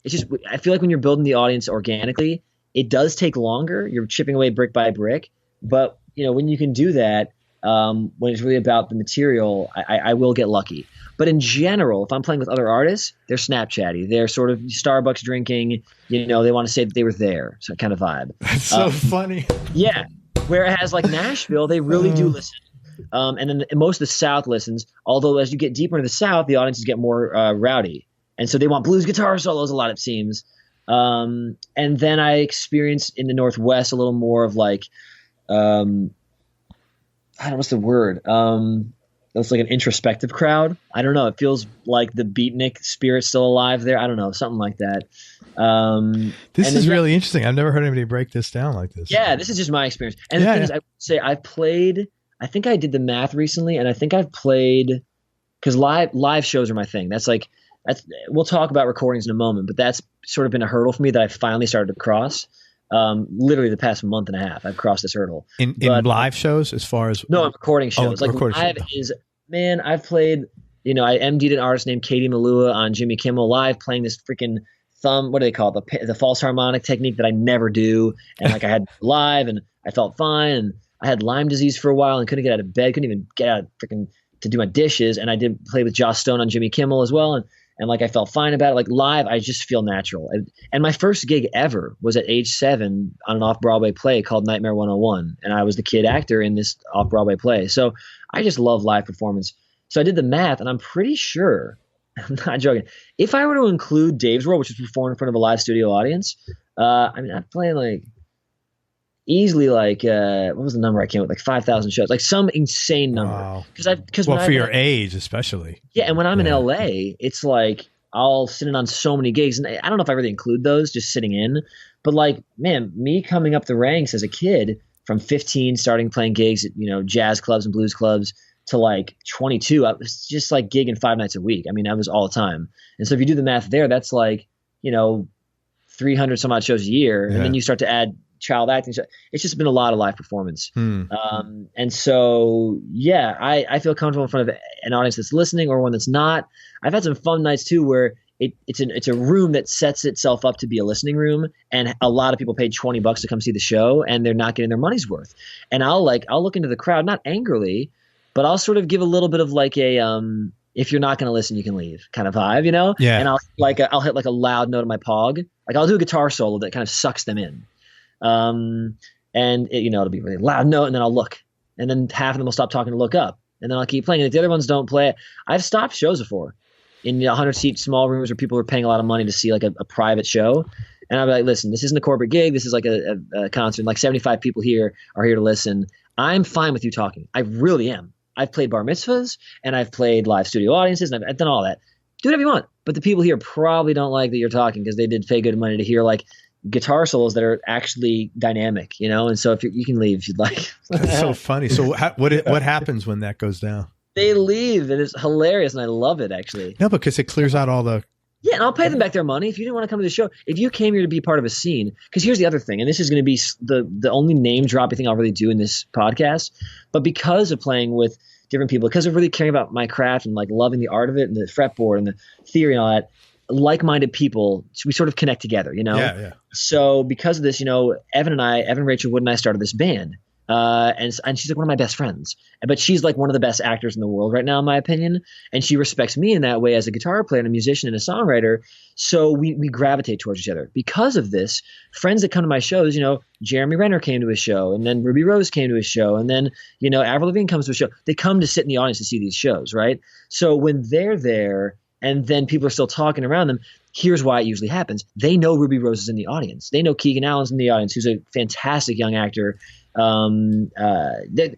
It's just, I feel like when you're building the audience organically, it does take longer. You're chipping away brick by brick. But, when you can do that, when it's really about the material, I will get lucky. But in general, if I'm playing with other artists, they're Snapchatty. They're sort of Starbucks drinking. They want to say that they were there, so kind of vibe. That's so funny. Yeah. Whereas like Nashville, they really do listen. And then most of the South listens. Although as you get deeper into the South, the audiences get more rowdy, and so they want blues guitar solos a lot. It seems. And then I experience in the Northwest a little more of like, I don't know what's the word. It's like an introspective crowd. I don't know. It feels like the beatnik spirit's still alive there. I don't know, something like that. This is really interesting. I've never heard anybody break this down like this. Yeah, this is just my experience. And the thing is, I would say I've played. I think I did the math recently, and I think I've played because live shows are my thing. That's we'll talk about recordings in a moment, but that's sort of been a hurdle for me that I finally started to cross. Literally the past month and a half, I've crossed this hurdle. In live shows, as far as recording shows. Live is. Man, I've played, I MD'd an artist named Katie Malua on Jimmy Kimmel Live playing this freaking what do they call it? The false harmonic technique that I never do. And I had live and I felt fine. And I had Lyme disease for a while and couldn't get out of bed, couldn't even get out freaking to do my dishes. And I did play with Joss Stone on Jimmy Kimmel as well. And I felt fine about it. Like live, I just feel natural. And my first gig ever was at age 7 on an off-Broadway play called Nightmare 101. And I was the kid actor in this off-Broadway play. So I just love live performance. So I did the math, and I'm pretty sure, I'm not joking, if I were to include Dave's World, which is performed in front of a live studio audience, I'm playing easily what was the number I came with? 5,000 shows, some insane number. Wow. Because for your age, especially. Yeah, and when I'm in LA, it's I'll sit in on so many gigs, and I don't know if I really include those just sitting in, but man, me coming up the ranks as a kid from 15, starting playing gigs at jazz clubs and blues clubs to 22, I was just gigging 5 nights a week. I mean, I was all the time, and so if you do the math there, that's 300 some odd shows a year, and then you start to add child acting. It's just been a lot of live performance. And so, I feel comfortable in front of an audience that's listening or one that's not. I've had some fun nights too, where it's a room that sets itself up to be a listening room. And a lot of people paid $20 to come see the show and they're not getting their money's worth. And I'll look into the crowd, not angrily, but I'll sort of give a little bit of if you're not going to listen, you can leave kind of vibe, Yeah. And I'll hit a loud note on my pog. I'll do a guitar solo that kind of sucks them in. And it'll be a really loud note, and then I'll look, and then half of them will stop talking to look up, and then I'll keep playing. And if the other ones don't play it, I've stopped shows before in 100-seat small rooms where people are paying a lot of money to see a private show, and I'll be like, listen, this isn't a corporate gig. This is a concert. 75 people here are here to listen. I'm fine with you talking. I really am. I've played bar mitzvahs and I've played live studio audiences and I've done all that. Do whatever you want, but the people here probably don't like that you're talking because they did pay good money to hear guitar solos that are actually dynamic, and so if you can leave if you'd like. That's so funny. So what happens when that goes down? They leave, and it's hilarious, and I love it actually. No, because it clears out all the. Yeah, and I'll pay them back their money if you didn't want to come to the show. If you came here to be part of a scene, because here's the other thing, and this is going to be the only name dropping thing I'll really do in this podcast, but because of playing with different people, because of really caring about my craft and loving the art of it and the fretboard and the theory and all that. Like-minded people, we sort of connect together, Yeah. So because of this, Evan Rachel Wood and I started this band, and she's one of my best friends, but she's one of the best actors in the world right now, in my opinion, and she respects me in that way as a guitar player and a musician and a songwriter. So we gravitate towards each other because of this. Friends that come to my shows, Jeremy Renner came to his show, and then Ruby Rose came to his show, and then Avril Lavigne comes to a show. They come to sit in the audience to see these shows, right? So when they're there. And then people are still talking around them. Here's why it usually happens. They know Ruby Rose is in the audience. They know Keegan Allen's in the audience, who's a fantastic young actor. The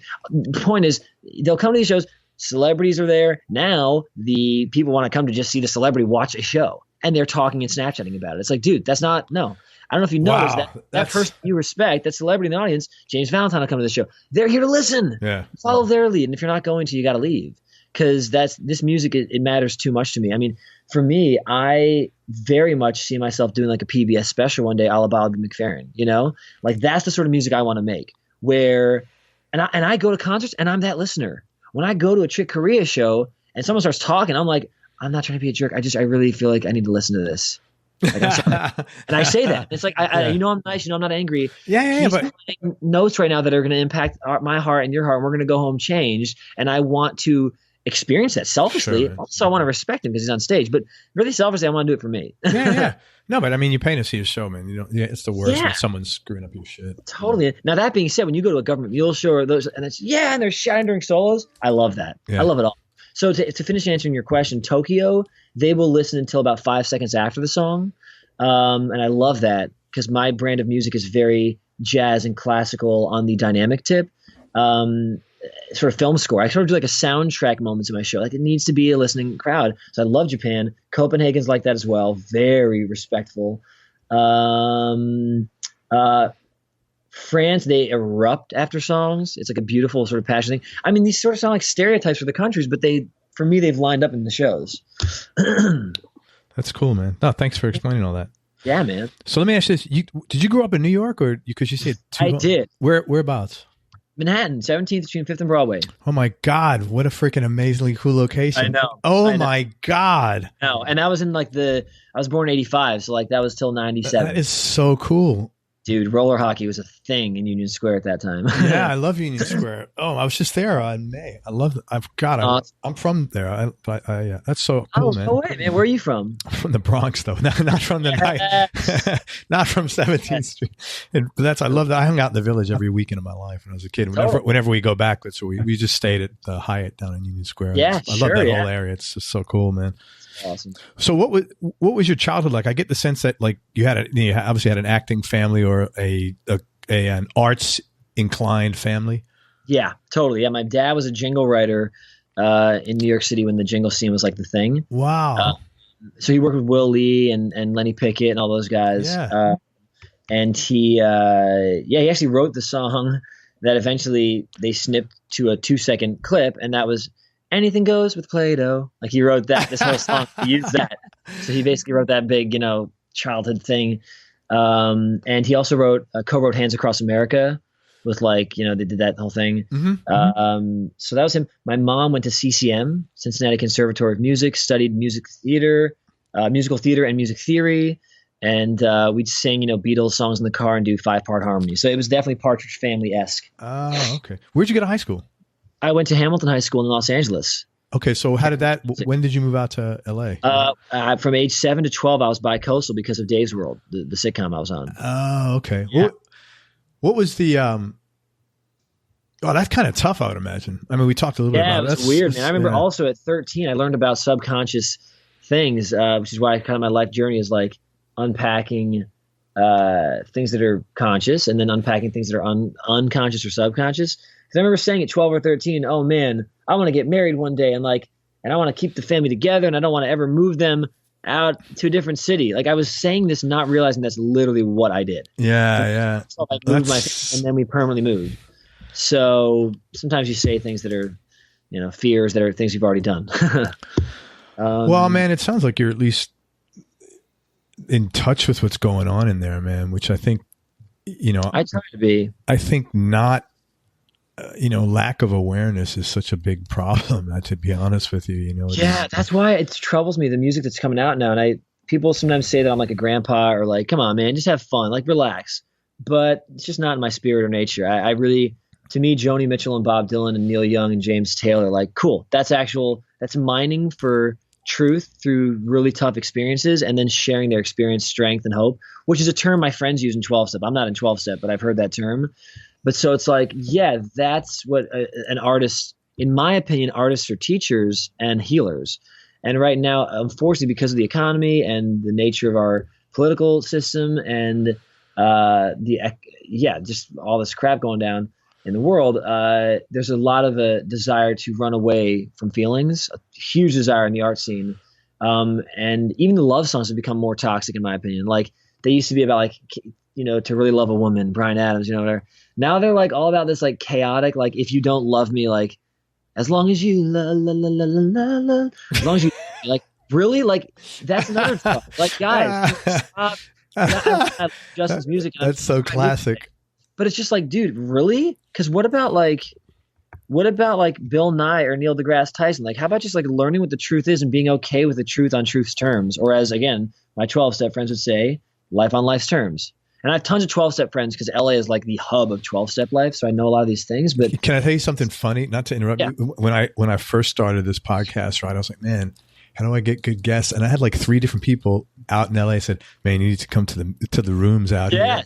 point is, they'll come to these shows. Celebrities are there. Now the people want to come to just see the celebrity watch a show, and they're talking and Snapchatting about it. It's like, dude, that's not, no. I don't know if you noticed that person you respect, that celebrity in the audience, James Valentine will come to the show. They're here to listen. Yeah. Follow their lead. And if you're not going to, you got to leave. Because this music, it matters too much to me. I mean, for me, I very much see myself doing like a PBS special one day, a la Bobby McFerrin, you know? Like, that's the sort of music I want to make. Where, and I go to concerts and I'm that listener. When I go to a Chick Corea show and someone starts talking, I'm like, I'm not trying to be a jerk. I really feel like I need to listen to this. Like, and I say that. It's like, I'm nice, I'm not angry. He's but taking notes right now that are going to impact my heart and your heart. And we're going to go home changed. And I want to experience that selfishly. Sure. Also, I want to respect him because he's on stage, but really selfishly, I want to do it for me. No, but I mean, you're paying to see a show, man. It's the worst when someone's screwing up your shit. Totally. Now, that being said, when you go to a government mule show or those, and and they're shouting during solos, I love that. I love it all. So to finish answering your question, Tokyo, they will listen until about 5 seconds after the song. And I love that because my brand of music is very jazz and classical on the dynamic tip. Sort of film score. I sort of do like a soundtrack moments in my show. Like, it needs to be a listening crowd. So I love Japan. Copenhagen's like that as well. Very respectful. France, they erupt after songs. It's like a beautiful sort of passion thing. I mean, these sort of sound like stereotypes for the countries, but for me, they've lined up in the shows. That's cool, man. No, thanks for explaining all that. Yeah, man. So let me ask you this. Did you grow up in New York or because you said I did. Whereabouts? Manhattan, 17th between 5th and Broadway. Oh my God. What a freaking amazingly cool location. I know. Oh my God. No. And I was in I was born in 85. So like that was till 97. That is so cool. Dude, roller hockey was a thing in Union Square at that time. Yeah, I love Union Square. Oh, I was just there in May. I love it. I'm from there. That's so cool, man. Oh, wait, man. Where are you from? I'm from the Bronx, though. Not from the night. Not from 17th Street. I love that. I hung out in the Village every weekend of my life when I was a kid. Whenever we go back, we just stayed at the Hyatt down in Union Square. Yeah, I love that whole area. It's just so cool, man. Awesome. So what was your childhood like? I get the sense that like you obviously had an acting family or an arts inclined family. Yeah, totally. Yeah, my dad was a jingle writer in New York City when the jingle scene was like the thing. Wow. So he worked with Will Lee and Lenny Pickett and all those guys. Yeah. And he actually wrote the song that eventually they snipped to a 2-second clip, and that was Anything Goes with Play-Doh. Like, he wrote that, this whole song, he used that. So he basically wrote that big, childhood thing. And he also co-wrote Hands Across America with they did that whole thing. Mm-hmm. So that was him. My mom went to CCM, Cincinnati Conservatory of Music, studied musical theater and music theory. And we'd sing, Beatles songs in the car and do 5-part harmony. So it was definitely Partridge Family-esque. Oh, okay. Where'd you go to high school? I went to Hamilton High School in Los Angeles. Okay, so when did you move out to LA? From age 7 to 12, I was bi-coastal because of Dave's World, the sitcom I was on. Oh, okay. Yeah. What was the that's kind of tough, I would imagine. I mean, we talked a little bit about it. Yeah, it was weird, man. I remember also at 13, I learned about subconscious things, which is why kind of my life journey is like unpacking things that are conscious and then unpacking things that are unconscious or subconscious. Because I remember saying at 12 or 13, oh man, I want to get married one day and I want to keep the family together and I don't want to ever move them out to a different city. Like, I was saying this, not realizing that's literally what I did. Yeah. So I moved my family and then we permanently moved. So sometimes you say things that are, fears that are things you've already done. Well, man, it sounds like you're at least in touch with what's going on in there, man, which I think, I try to be. I think not, lack of awareness is such a big problem, to be honest with you, Yeah, that's why it troubles me, the music that's coming out now. And people sometimes say that I'm like a grandpa or like, come on, man, just have fun, like relax. But it's just not in my spirit or nature. I really, to me, Joni Mitchell and Bob Dylan and Neil Young and James Taylor, like, cool. That's mining for truth through really tough experiences and then sharing their experience, strength, and hope, which is a term my friends use in 12-step. I'm not in 12-step, but I've heard that term. But so it's like, yeah, that's what an artist, in my opinion, artists are teachers and healers. And right now, unfortunately, because of the economy and the nature of our political system and just all this crap going down, in the world, there's a lot of a desire to run away from feelings, a huge desire in the art scene. And even the love songs have become more toxic, in my opinion. Like they used to be about like, to really love a woman, Bryan Adams, whatever. Now they're like all about this like chaotic, like if you don't love me, like as long as you la la la la la la, as long as you like really like that's another stuff. Like guys, stop. I Justin's music. That's so classic. But it's just like, dude, really? Because what about like Bill Nye or Neil deGrasse Tyson? Like, how about just like learning what the truth is and being okay with the truth on truth's terms? Or as again, my 12-step friends would say, life on life's terms. And I have tons of 12-step friends because LA is like the hub of 12-step life. So I know a lot of these things. But can I tell you something funny? Not to interrupt you. When I first started this podcast, right, I was like, man, how do I get good guests? And I had like 3 different people out in LA said, man, you need to come to the rooms out here.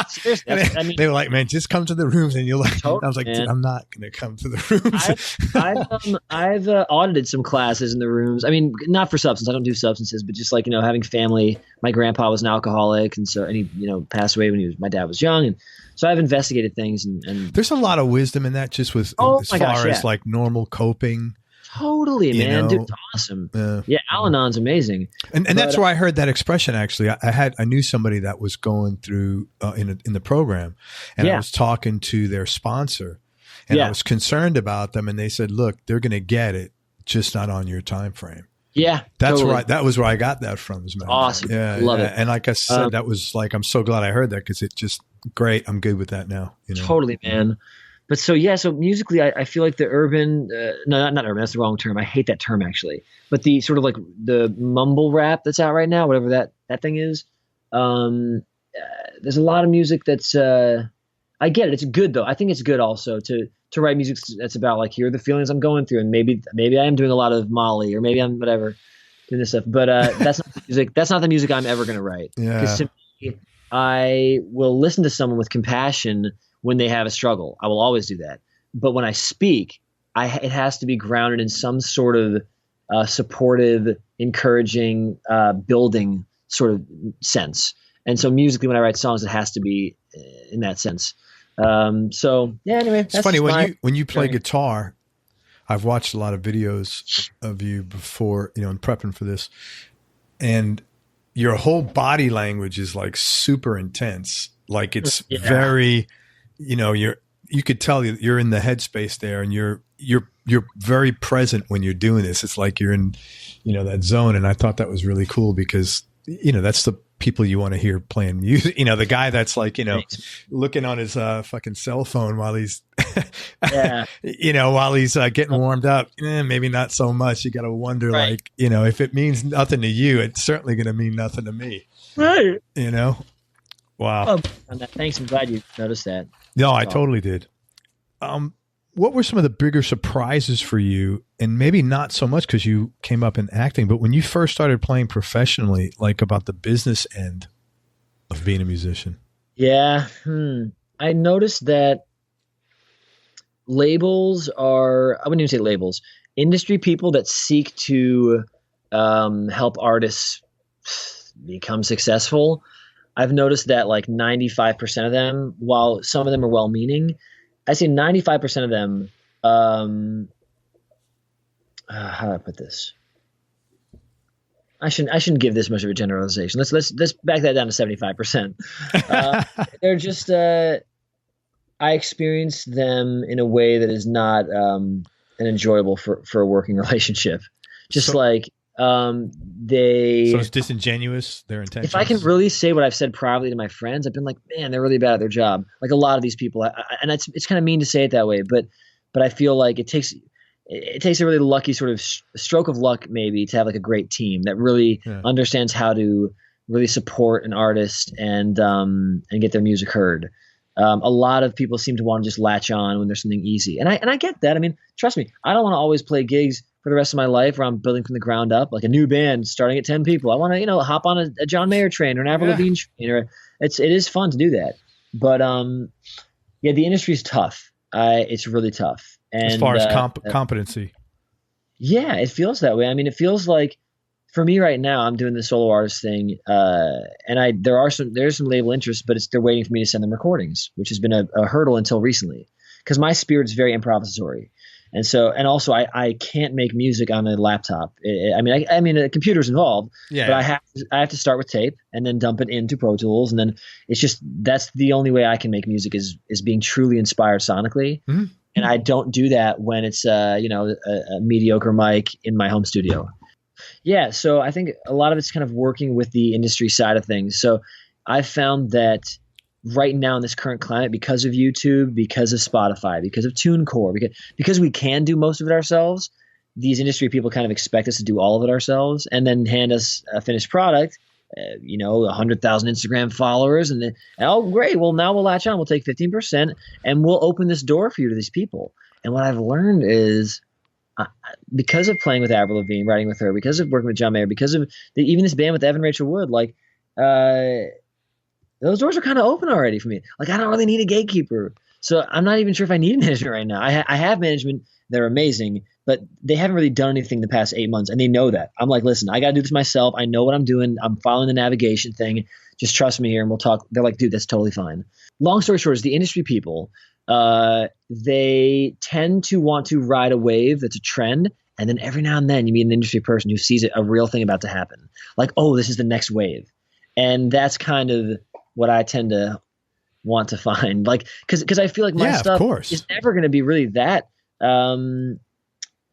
Seriously. I mean, they were like, man, just come to the rooms and you'll like, totally, I was like, dude, I'm not going to come to the rooms. I've audited some classes in the rooms. I mean, not for substance. I don't do substances, but just like, having family. My grandpa was an alcoholic. And he, passed away when my dad was young. And so I've investigated things and there's a lot of wisdom in that just with as like normal coping. Totally, man. Dude, it's awesome. Yeah, Al-Anon's amazing. And that's where I heard that expression, actually. I knew somebody that was going through in the program, and I was talking to their sponsor, and I was concerned about them, and they said, look, they're going to get it, just not on your time frame. Yeah. That's totally. Right. That was where I got that from. Awesome. Yeah. Love it. And like I said, that was like, I'm so glad I heard that because it just great. I'm good with that now. Totally, man. But so musically, I feel like the urban, no, not urban, that's the wrong term. I hate that term actually. But the sort of like the mumble rap that's out right now, whatever that thing is, there's a lot of music that's, I get it. It's good though. I think it's good also to write music that's about like, here are the feelings I'm going through. And maybe I am doing a lot of Molly or maybe I'm whatever doing this stuff. But that's not the music. That's not the music I'm ever going to write. Yeah. Because simply, I will listen to someone with compassion when they have a struggle. I will always do that. But when I speak, it has to be grounded in some sort of supportive, encouraging, building sort of sense. And so musically, when I write songs, it has to be in that sense. Anyway. It's funny, when you play guitar, I've watched a lot of videos of you before, in prepping for this. And your whole body language is like super intense. Like it's very... you could tell you're in the headspace there and you're very present when you're doing this. It's like you're in, that zone. And I thought that was really cool because, that's the people you want to hear playing music. The guy that's like, looking on his fucking cell phone while he's, while he's getting warmed up, maybe not so much. You got to wonder like, if it means nothing to you, it's certainly going to mean nothing to me. Right. Wow. Oh, thanks. I'm glad you noticed that. No, I totally did. What were some of the bigger surprises for you? And maybe not so much because you came up in acting, but when you first started playing professionally, like about the business end of being a musician. Yeah. I noticed that labels are, I wouldn't even say labels, industry people that seek to help artists become successful. I've noticed that like 95% of them, while some of them are well-meaning, I say 95% of them, how do I put this? I shouldn't give this much of a generalization. Let's back that down to 75%. They're just, I experience them in a way that is not an enjoyable for a working relationship. So it's disingenuous, their intentions. If I can really say what I've said privately to my friends, I've been like, man, they're really bad at their job. Like a lot of these people, and it's kind of mean to say it that way, but I feel like it takes a really lucky sort of stroke of luck maybe to have like a great team that really understands how to really support an artist and get their music heard. A lot of people seem to want to just latch on when there's something easy. And I get that. I mean, trust me, I don't want to always play gigs for the rest of my life where I'm building from the ground up, like a new band starting at 10 people. I want to, hop on a John Mayer train or an Avril LaVigne train, it is fun to do that. But, the industry is tough. It's really tough. And, as far as competency. Yeah, it feels that way. I mean, it feels like for me right now, I'm doing the solo artist thing, and there's some label interest, but they're waiting for me to send them recordings, which has been a hurdle until recently, because my spirit is very improvisatory, and also I can't make music on a laptop. I mean, a computer's involved, but I have to start with tape and then dump it into Pro Tools, and then it's just that's the only way I can make music is being truly inspired sonically. Mm-hmm. And I don't do that when it's a mediocre mic in my home studio. Yeah, so I think a lot of it's kind of working with the industry side of things. So I've found that right now in this current climate, because of YouTube, because of Spotify, because of TuneCore, because we can do most of it ourselves, these industry people kind of expect us to do all of it ourselves and then hand us a finished product, 100,000 Instagram followers. And then, oh, great. Well, now we'll latch on. We'll take 15% and we'll open this door for you to these people. And what I've learned is, because of playing with Avril LaVigne, writing with her, because of working with John Mayer, because of even this band with Evan Rachel Wood, like those doors are kind of open already for me. Like I don't really need a gatekeeper. So I'm not even sure if I need management right now. I have management. They're amazing, but they haven't really done anything the past 8 months. And they know that. I'm like, listen, I got to do this myself. I know what I'm doing. I'm following the navigation thing. Just trust me here and we'll talk. They're like, dude, that's totally fine. Long story short is the industry people, they tend to want to ride a wave that's a trend. And then every now and then you meet an industry person who sees a real thing about to happen. Like, oh, this is the next wave. And that's kind of what I tend to want to find. Like, cause I feel like my stuff is never going to be really that, current.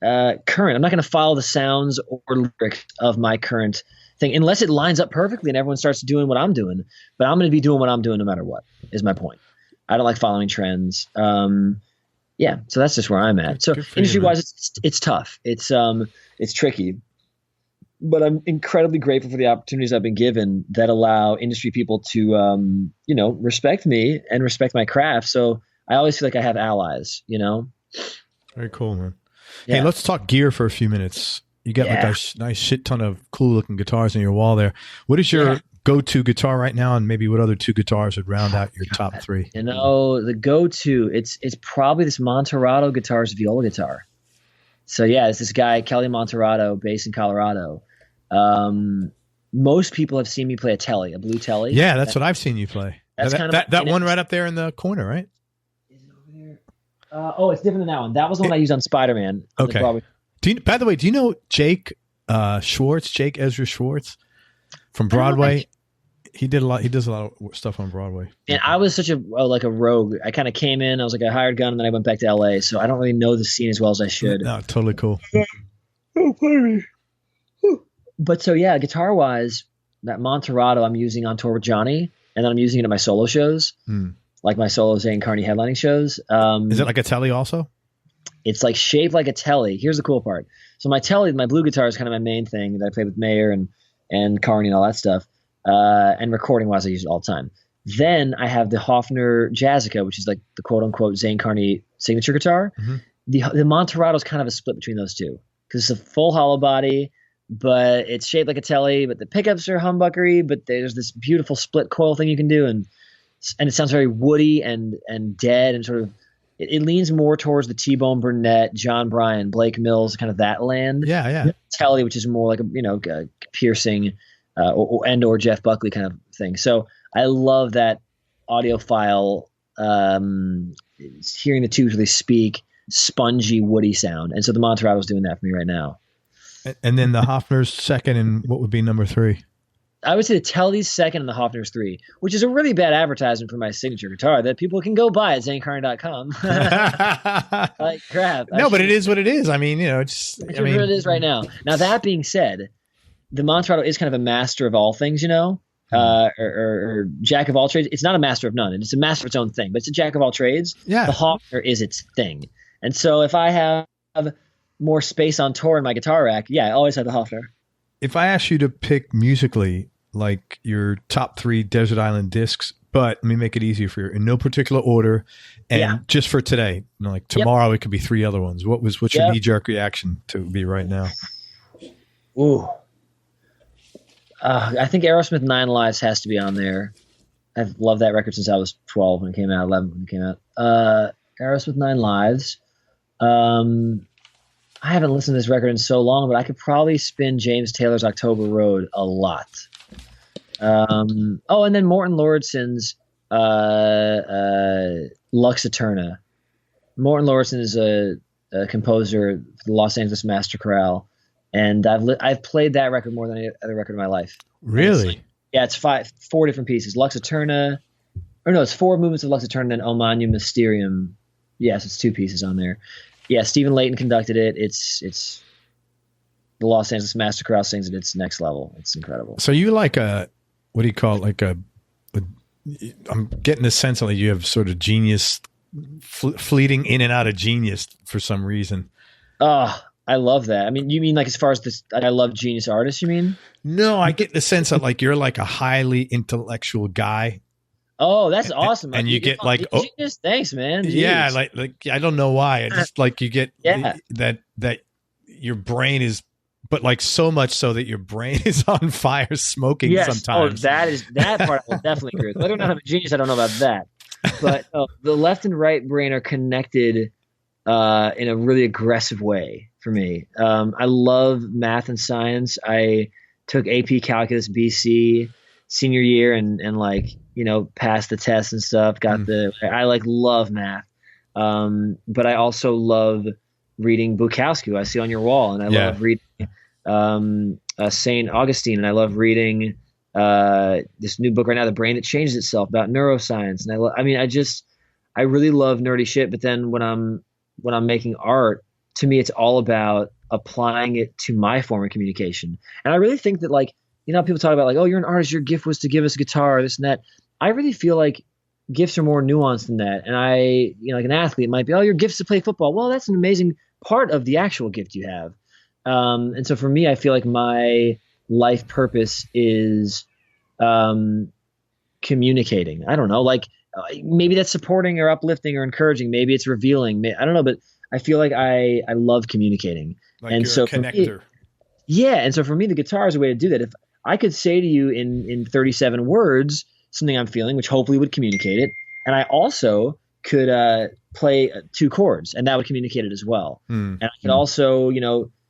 I'm not going to follow the sounds or lyrics of my current thing unless it lines up perfectly and everyone starts doing what I'm doing. But I'm going to be doing what I'm doing no matter what, is my point. I don't like following trends. Yeah, so that's just where I'm at. So industry-wise, it's tough. It's tricky, but I'm incredibly grateful for the opportunities I've been given that allow industry people to, respect me and respect my craft. So I always feel like I have allies. Very cool, man. Yeah. Hey, let's talk gear for a few minutes. You got like a nice shit ton of cool-looking guitars on your wall there. What is your go-to guitar right now, and maybe what other two guitars would round out your top three? The go-to, it's probably this Monterado guitarist viola guitar. So yeah, it's this guy Kelly Monterado, based in Colorado. Most people have seen me play a blue Telly. Yeah, that's what I've seen you play. That's that one right up there in the corner, right? Is it over there? It's different than that one. That was the one I used on Spider-Man. Okay. By the way, do you know Jake Ezra Schwartz from Broadway? He does a lot of stuff on Broadway. And I was such a rogue. I kind of came in, I was like a hired gun, and then I went back to LA. So I don't really know the scene as well as I should. No, totally cool. Oh, pardon me. But so yeah, guitar wise, that Monterado I'm using on tour with Johnny, and then I'm using it at my solo shows, like my solo Zane Carney headlining shows. Is it like a Telly also? It's like shaped like a Telly. Here's the cool part. So my Telly, my blue guitar is kind of my main thing that I play with Mayer and Carney and all that stuff. And recording wise, I use it all the time. Then I have the Hofner Jazzica, which is like the quote unquote Zane Carney signature guitar. Mm-hmm. The Monterado is kind of a split between those two because it's a full hollow body, but it's shaped like a Telly, but the pickups are humbuckery, but there's this beautiful split coil thing you can do. And it sounds very woody and dead and sort of, it leans more towards the T-Bone Burnett, John Bryan, Blake Mills, kind of that land. Yeah. Telly, which is more like a piercing, or Jeff Buckley kind of thing. So I love that audiophile, hearing the two really speak, spongy, woody sound. And so the Monterado's doing that for me right now. And then the Hofner's second, and what would be number three? I would say the Telly's second and the Hofner's three, which is a really bad advertisement for my signature guitar that people can go buy at zanecarney.com. Like crap. No, but it is what it is. I mean, it's what it is right now. Now, that being said, the Monterado is kind of a master of all things, or jack of all trades. It's not a master of none. It's a master of its own thing, but it's a jack of all trades. Yeah. The Hofner is its thing. And so if I have more space on tour in my guitar rack, I always have the Hofner. If I ask you to pick musically, like your top three Desert Island discs, but let me make it easier for you in no particular order, and just for today, like tomorrow, it could be three other ones. What's your knee-jerk reaction to be right now? Ooh. I think Aerosmith 9 Lives has to be on there. I've loved that record since I was 12 when it came out, 11 when it came out. Aerosmith 9 Lives. I I haven't listened to this record in so long, but I could probably spin James Taylor's October Road a lot. And then Morton Lauridsen's Lux Eterna. Morton Lauridsen is a composer for the Los Angeles Master Chorale, and I've played that record more than any other record in my life. Really? It's 4 different pieces. Lux Eterna, it's 4 movements of Lux Eterna and O Magnum Mysterium. Yes, it's 2 pieces on there. Yeah, Stephen Layton conducted it. It's the Los Angeles Master Chorale sings it. It's next level. It's incredible. So you like what do you call it? I'm getting the sense that you have sort of genius, fleeting in and out of genius for some reason. Oh, I love that. I mean, you mean like as far as this, I love genius artists, you mean? No, I get the sense that like you're like a highly intellectual guy. Oh, that's awesome. And you get like, genius. Thanks, man. Jeez. Yeah. Like, I don't know why. I just like you get that your brain is, but like so much so that your brain is on fire smoking sometimes. Oh, that part I will definitely agree with. Whether or not I'm a genius, I don't know about that. But the left and right brain are connected in a really aggressive way for me. I love math and science. I took AP Calculus BC senior year and like, passed the test and stuff. I love math. But I also love reading Bukowski, who I see on your wall, and I love reading St. Augustine, and I love reading this new book right now, The Brain That Changes Itself, about neuroscience. And I really love nerdy shit. But then when I'm making art, to me, it's all about applying it to my form of communication. And I really think that, like, people talk about like, oh, you're an artist, your gift was to give us a guitar, this and that. I really feel like gifts are more nuanced than that. And like an athlete might be, oh, your gift's to play football. Well, that's an amazing part of the actual gift you have. And so for me, I feel like my life purpose is communicating. I don't know, like maybe that's supporting or uplifting or encouraging. Maybe it's revealing. I don't know, but I feel like I love communicating. Like and you're so a connector. And so for me, the guitar is a way to do that. If I could say to you in 37 words something I'm feeling, which hopefully would communicate it, and I also could play 2 chords, and that would communicate it as well. And I could also,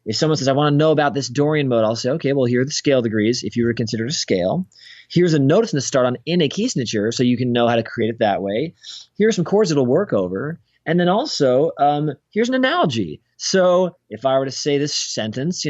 if someone says, I want to know about this Dorian mode, I'll say, okay, well, here are the scale degrees, if you were considered a scale. Here's a note to start on in a key signature, so you can know how to create it that way. Here are some chords it'll work over. And then also, here's an analogy. So if I were to say this sentence,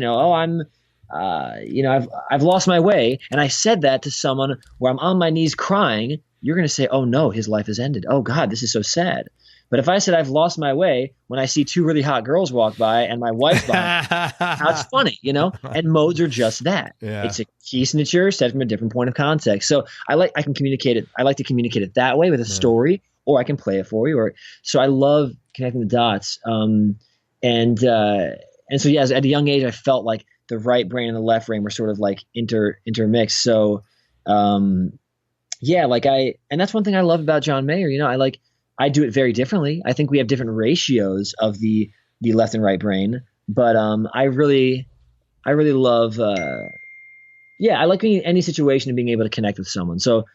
I've lost my way, and I said that to someone where I'm on my knees crying, you're going to say, oh no, his life has ended. Oh God, this is so sad. But if I said I've lost my way when I see 2 really hot girls walk by and my wife's by, that's funny, And modes are just that. Yeah. It's a key signature set from a different point of context. So I can communicate it. I like to communicate it that way with a story, or I can play it for you. So I love connecting the dots. And so yeah, at a young age, I felt like the right brain and the left brain were sort of like intermixed. So and that's one thing I love about John Mayer. I do it very differently. I think we have different ratios of the left and right brain, but I really love. I like being in any situation and being able to connect with someone. So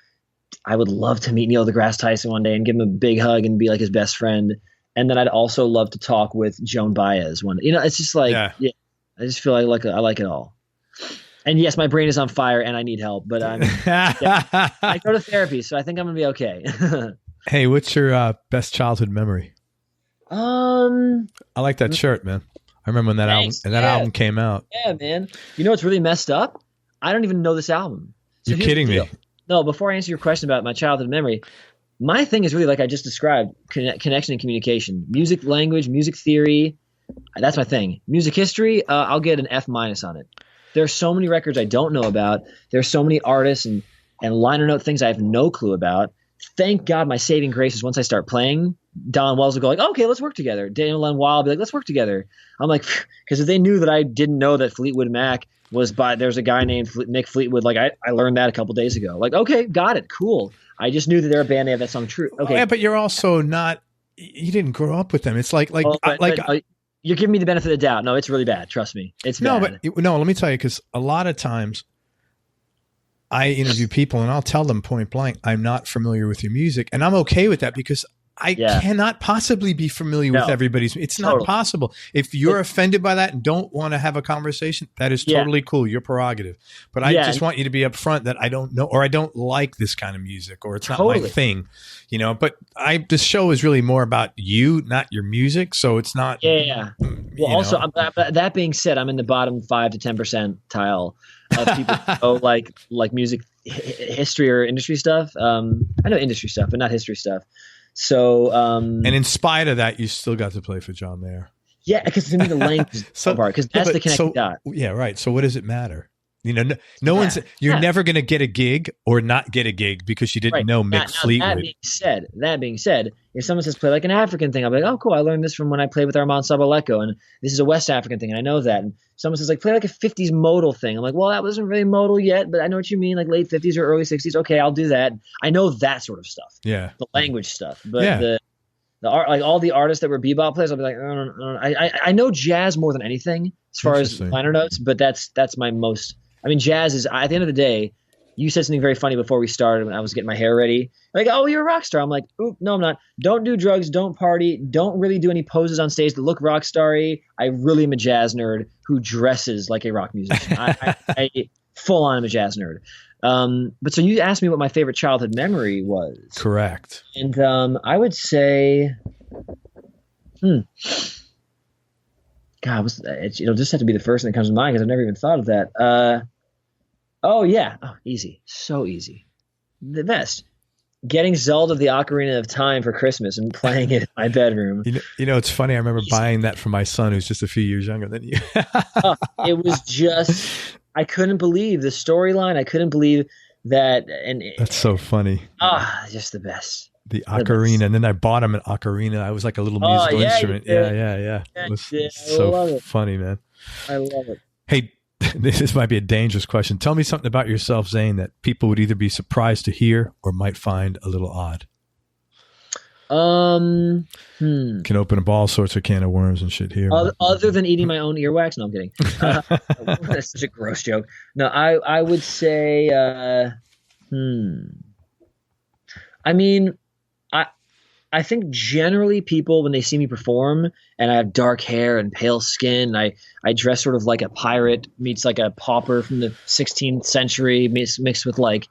I would love to meet Neil deGrasse Tyson one day and give him a big hug and be like his best friend. And then I'd also love to talk with Joan Baez one day. It's just like, I just feel I like it all. And yes, my brain is on fire and I need help, but I go to therapy, so I think I'm gonna be okay. Hey, what's your best childhood memory? I like that shirt, man. I remember when that album came out. Yeah, man. What's really messed up? I don't even know this album. So you're kidding me. No, before I answer your question about my childhood memory, my thing is really like I just described, connection and communication. Music language, music theory, that's my thing. Music history, I'll get an F- on it. There's so many records I don't know about. There's so many artists and liner note things I have no clue about. Thank God my saving grace is once I start playing, Don Wells will go like, okay, let's work together. Daniel Lanois will be like, let's work together. I'm like, because if they knew that I didn't know that Fleetwood Mac was there's a guy named Mick Fleetwood. Like I learned that a couple days ago. Like, okay, got it. Cool. I just knew that they're a band. They have that song True. Okay. Yeah, but you're also not, you didn't grow up with them. It's like you're giving me the benefit of the doubt. No, it's really bad. Trust me. It's bad. No, let me tell you, because a lot of times I interview people and I'll tell them point blank, I'm not familiar with your music. And I'm okay with that because I cannot possibly be familiar with everybody's. It's not possible. If you're offended by that and don't want to have a conversation, that is totally cool. Your prerogative. But I just want you to be upfront that I don't know, or I don't like this kind of music, or it's not my thing, you know. But this show is really more about you, not your music. So it's not. Yeah. Well, also, that being said, I'm in the bottom 5 to 10 percentile of people who know like music history or industry stuff. I know industry stuff, but not history stuff. So, and in spite of that, you still got to play for John Mayer. Yeah, because to me the length is so part, because that's the connecting dot. Yeah, right. So what does it matter? You know, no one's. You're never going to get a gig or not get a gig because you didn't know Mick Fleetwood. That being said, if someone says play like an African thing, I'll be like, oh, cool. I learned this from when I played with Armand Sabaleko, and this is a West African thing, and I know that. And someone says like play like a 50s modal thing. I'm like, well, that wasn't really modal yet, but I know what you mean, like late 50s or early 60s. Okay, I'll do that. I know that sort of stuff. Yeah, the language stuff, but the art, like all the artists that were bebop players, I'll be like, I know jazz more than anything as far as liner notes, but that's my most. I mean, jazz is, at the end of the day, you said something very funny before we started when I was getting my hair ready. Like, oh, you're a rock star. I'm like, oop, no, I'm not. Don't do drugs. Don't party. Don't really do any poses on stage that look rock starry. I really am a jazz nerd who dresses like a rock musician. I full on am a jazz nerd. But so you asked me what my favorite childhood memory was. Correct. And I would say, God, it'll just have to be the first thing that comes to mind because I've never even thought of that. Easy. So easy. The best. Getting Zelda the Ocarina of Time for Christmas and playing it in my bedroom. You know, it's funny. I remember buying that for my son who's just a few years younger than you. It was just, I couldn't believe the storyline. I couldn't believe that. And that's so funny. Just the best. The ocarina, and then I bought him an ocarina. I was like a little musical instrument. Yeah. It was so funny, man. I love it. Hey, this might be a dangerous question. Tell me something about yourself, Zane, that people would either be surprised to hear or might find a little odd. Can open up all sorts of can of worms and shit here. Other than eating my own earwax? No, I'm kidding. That's such a gross joke. No, I would say, I mean, I think generally people, when they see me perform and I have dark hair and pale skin, I dress sort of like a pirate meets like a pauper from the 16th century mixed with like,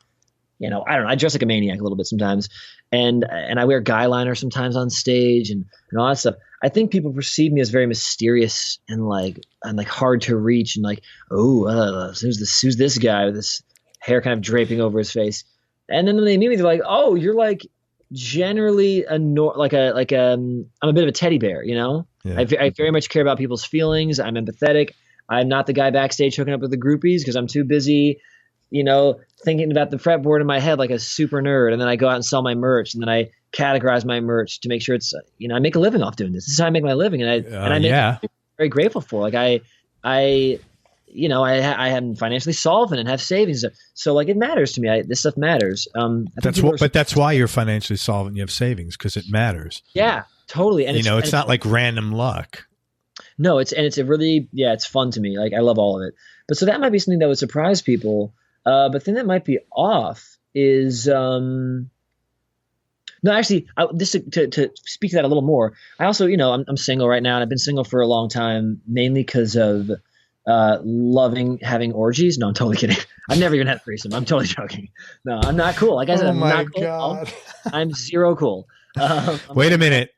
I don't know, I dress like a maniac a little bit sometimes. And I wear guy liner sometimes on stage and all that stuff. I think people perceive me as very mysterious and like hard to reach and like, who's this guy with this hair kind of draping over his face. And then when they meet me, they're like, oh, you're like, generally I'm a bit of a teddy bear, you know. I very much care about people's feelings. I'm empathetic. I'm not the guy backstage hooking up with the groupies because I'm too busy, thinking about the fretboard in my head like a super nerd. And then I go out and sell my merch, and then I categorize my merch to make sure it's I make a living off doing this. This is how I make my living, and I'm very grateful for. Like I am financially solvent and have savings. So like it matters to me. This stuff matters. That's why you're financially solvent. You have savings because it matters. Yeah, totally. And it's not like random luck. No, it's fun to me. Like I love all of it. But so that might be something that would surprise people. But the thing that might be off is, no, actually, just to speak to that a little more. I also, I'm single right now, and I've been single for a long time, mainly because of loving having orgies. No, I'm totally kidding. I've never even had a threesome. I'm totally joking. No, I'm not cool. Like I said, I'm not cool. God. I'm zero cool. Wait a minute.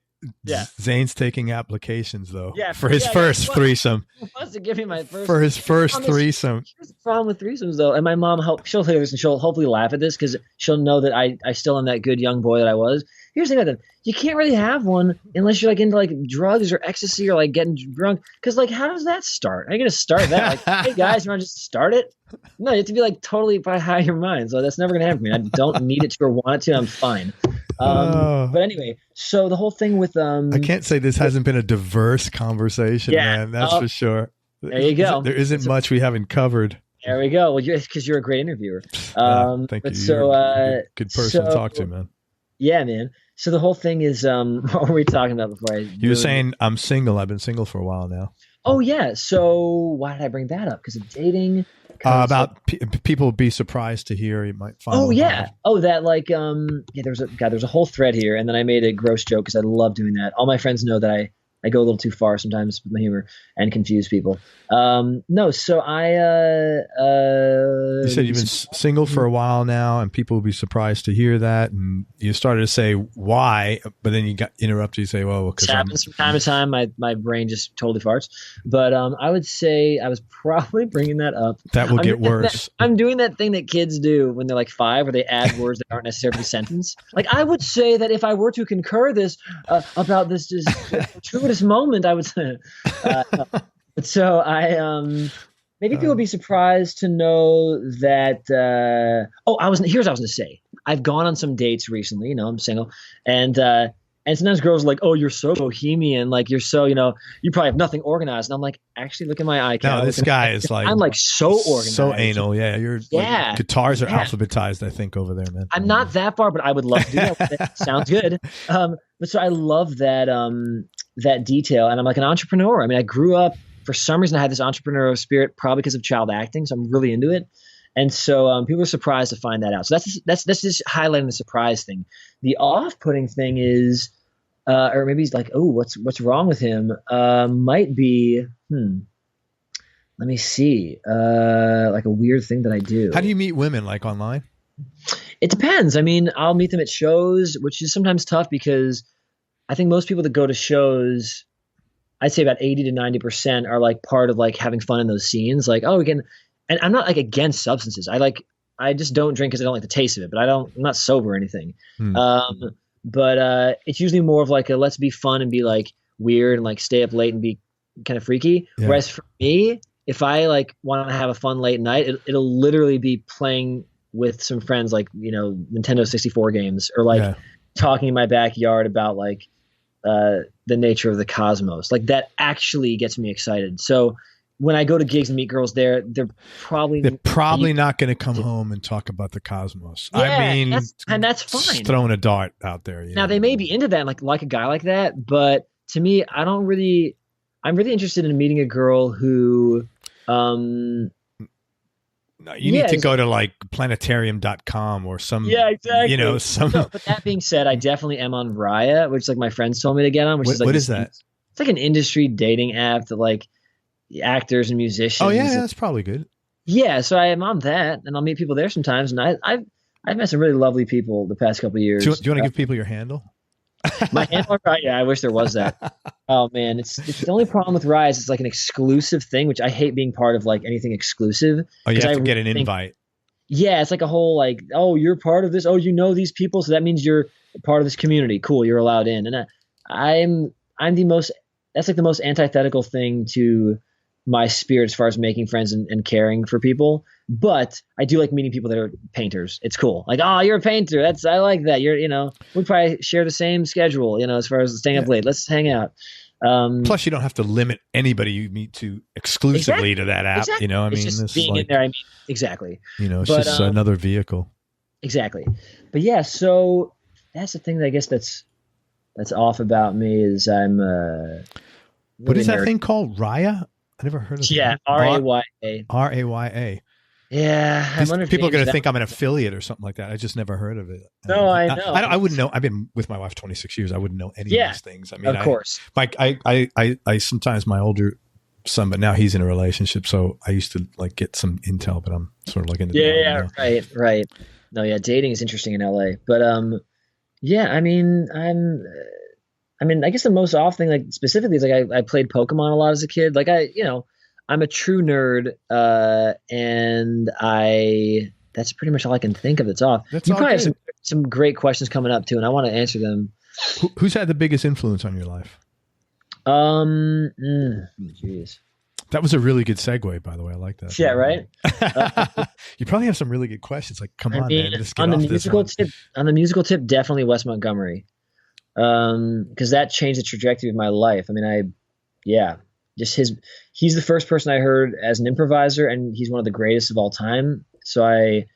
Yeah. Zane's taking applications though. Yeah, for his first threesome. He wants to give me my first. For his first threesome. Here's the problem with threesomes though, and my mom she'll hear this and she'll hopefully laugh at this because she'll know that I still am that good young boy that I was. Here's the thing about them. You can't really have one unless you're like into like drugs or ecstasy or like getting drunk. Because like, how does that start? How are you gonna start that? Like, hey guys, you want to just start it? No, you have to be like totally by high your mind. So that's never gonna happen for me. I don't need it to or want it to. I'm fine. But anyway, so the whole thing with I can't say this hasn't been a diverse conversation, man. That's for sure. There you go. There isn't much we haven't covered. There we go. Well, because you're a great interviewer. Thank you. You're a good person to talk to, man. Yeah, man. So the whole thing is, what were we talking about before? You were saying I'm single. I've been single for a while now. Oh yeah. So why did I bring that up? Because of dating. About people would be surprised to hear. You might find. Oh yeah. Oh, that like there's a whole thread here, and then I made a gross joke because I love doing that. All my friends know that I go a little too far sometimes with my humor and confuse people. No, so you said you've been single for a while now, and people will be surprised to hear that. And you started to say why, but then you got interrupted. You say, "Well, because it happens from time to time. My brain just totally farts." But I would say I was probably bringing that up. That will get worse. I'm doing that thing that kids do when they're like 5, where they add words that aren't necessarily a sentence. Like I would say that if I were to concur this about this gratuitous moment, I would say. But so I maybe people would be surprised to know that. Here's what I was going to say. I've gone on some dates recently. You know, I'm single, and sometimes girls are like, "Oh, you're so bohemian. Like you're so, you probably have nothing organized." And I'm like, actually, look at my eye count. No, this guy is like, I'm like so organized, so anal. Yeah, like, guitars are alphabetized, I think, over there, man. I'm not that far, but I would love to do that. Sounds good. But so I love that that detail, and I'm like an entrepreneur. I mean, I grew up. For some reason, I had this entrepreneurial spirit, probably because of child acting. So I'm really into it. And so people are surprised to find that out. So that's just highlighting the surprise thing. The off-putting thing is, or maybe he's like, oh, what's wrong with him? Might be, let me see, like a weird thing that I do. How do you meet women, like online? It depends. I mean, I'll meet them at shows, which is sometimes tough because I think most people that go to shows, I'd say about 80 to 90% are like part of like having fun in those scenes. Like, oh, we can, and I'm not like against substances. I just don't drink because I don't like the taste of it, but I'm not sober or anything. But it's usually more of like let's be fun and be like weird and like stay up late and be kind of freaky. Yeah. Whereas for me, if I like want to have a fun late night, it'll literally be playing with some friends, like, Nintendo 64 games, or like talking in my backyard about like, the nature of the cosmos. Like that actually gets me excited. So when I go to gigs and meet girls there, they're probably not going to come home and talk about the cosmos. Yeah, I mean, that's fine. Throwing a dart out there. Now they may be into that, like a guy like that, but to me, I'm really interested in meeting a girl who, no, you need to go to like planetarium.com or some, exactly. No, but that being said, I definitely am on Raya, which like my friends told me to get on, which is like, what is that? It's like an industry dating app that like actors and musicians. Oh yeah, that's probably good. Yeah. So I am on that, and I'll meet people there sometimes. And I've met some really lovely people the past couple of years. Do you want to give people your handle? My handle, yeah, I wish there was that. Oh man, it's the only problem with Rise. It's like an exclusive thing, which I hate being part of, like anything exclusive. Oh, you have to get an invite. Yeah, it's like a whole like, oh, you're part of this. Oh, you know these people, so that means you're part of this community. Cool, you're allowed in. And I'm the most. That's like the most antithetical thing to my spirit as far as making friends and caring for people. But I do like meeting people that are painters. It's cool. Like, oh, you're a painter. I like that. We probably share the same schedule, as far as staying up late. Let's hang out. Plus, you don't have to limit anybody you meet to exclusively to that app. Exactly. It's just being in there. Exactly. It's just another vehicle. Exactly. But yeah, so that's the thing that I guess that's off about me is I'm. What is that thing called? Raya? I never heard of it. Yeah, Raya. Raya. Yeah, I wonder if people are going to think I'm an affiliate or something like that. I just never heard of it. No, I know. I wouldn't know. I've been with my wife 26 years. I wouldn't know any of these things. I mean, of course. I sometimes my older son, but now he's in a relationship, so I used to like get some intel, but I'm sort of like in the right. No, yeah, dating is interesting in LA, but yeah, I mean, I guess the most off thing, like specifically, is like I played Pokemon a lot as a kid. Like I'm a true nerd, and that's pretty much all I can think of that's off. You probably have some great questions coming up too, and I want to answer them. Who's had the biggest influence on your life? Jeez. That was a really good segue, by the way. I like that. Yeah, right? You probably have some really good questions. Like, come on, man. Just get on off the this musical one. On the musical tip, definitely Wes Montgomery. Because that changed the trajectory of my life. I mean, he's the first person I heard as an improviser, and he's one of the greatest of all time. So I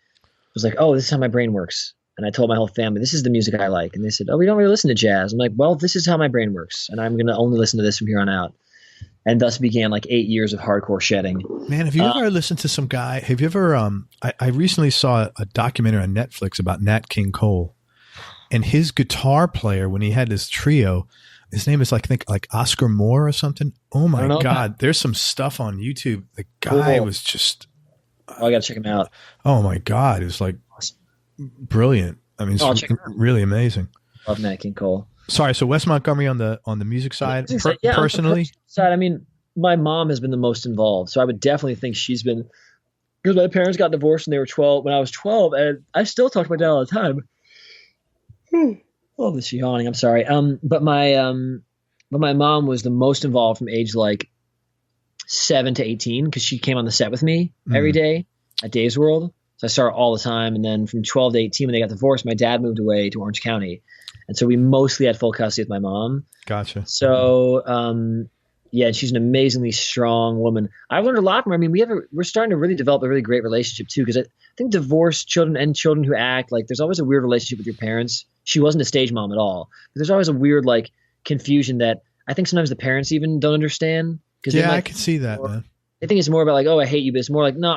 was like, oh, this is how my brain works. And I told my whole family, this is the music I like. And they said, oh, we don't really listen to jazz. I'm like, well, this is how my brain works. And I'm going to only listen to this from here on out. and thus began like 8 years of hardcore shedding. Man, have you ever listened to some guy? Have you ever? I recently saw a documentary on Netflix about Nat King Cole, and his guitar player when he had this trio. His name is I think Oscar Moore or something. Oh my God! There's some stuff on YouTube. The guy was just. I gotta check him out. Oh my God! It was like brilliant. I mean, it's really amazing. Love Nat King Cole. Sorry, so Wes Montgomery on the music side, personally. Side, I mean, my mom has been the most involved, so I would definitely think she's been, because my parents got divorced when they were 12. When I was 12, and I still talk to my dad all the time. Oh, this is yawning. I'm sorry. But my mom was the most involved from age like 7 to 18 because she came on the set with me every day at Dave's World. So I saw her all the time. And then from 12 to 18, when they got divorced, my dad moved away to Orange County. And so we mostly had full custody with my mom. Gotcha. So, yeah, she's an amazingly strong woman. I've learned a lot from her. I mean, we're starting to really develop a really great relationship too, because I think divorced children and children who act like there's always a weird relationship with your parents. She wasn't a stage mom at all. But there's always a weird like confusion that I think sometimes the parents even don't understand. Yeah, I can see that, man. I think it's more about like, oh, I hate you, but it's more like, no,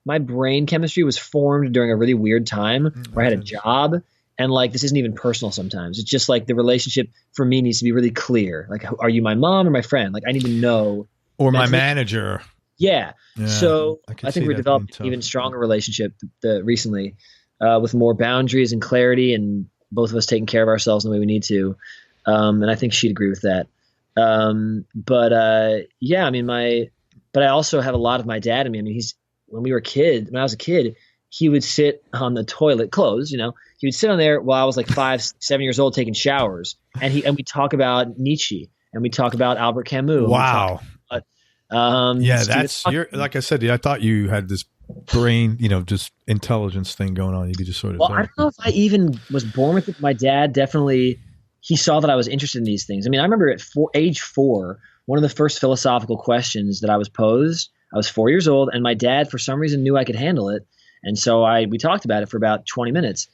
my brain chemistry was formed during a really weird time where I had a job. And like, this isn't even personal sometimes. It's just like the relationship for me needs to be really clear. Like, are you my mom or my friend? Like, I need to know. Or my manager. Yeah. So I think we developed an even stronger relationship recently with more boundaries and clarity and both of us taking care of ourselves in the way we need to. And I think she'd agree with that. Yeah, I mean, but I also have a lot of my dad in me. I mean, when I was a kid, he would sit on the toilet closed, he would sit on there while I was like 5, 7 years old taking showers. And we talk about Nietzsche and we talk about Albert Camus. Wow. Like I said, I thought you had this brain, just intelligence thing going on. You could just sort of. Well, I don't know if I even was born with it. My dad definitely, he saw that I was interested in these things. I mean, I remember at age 4, one of the first philosophical questions that I was posed, I was 4 years old and my dad for some reason knew I could handle it. And so we talked about it for about 20 minutes.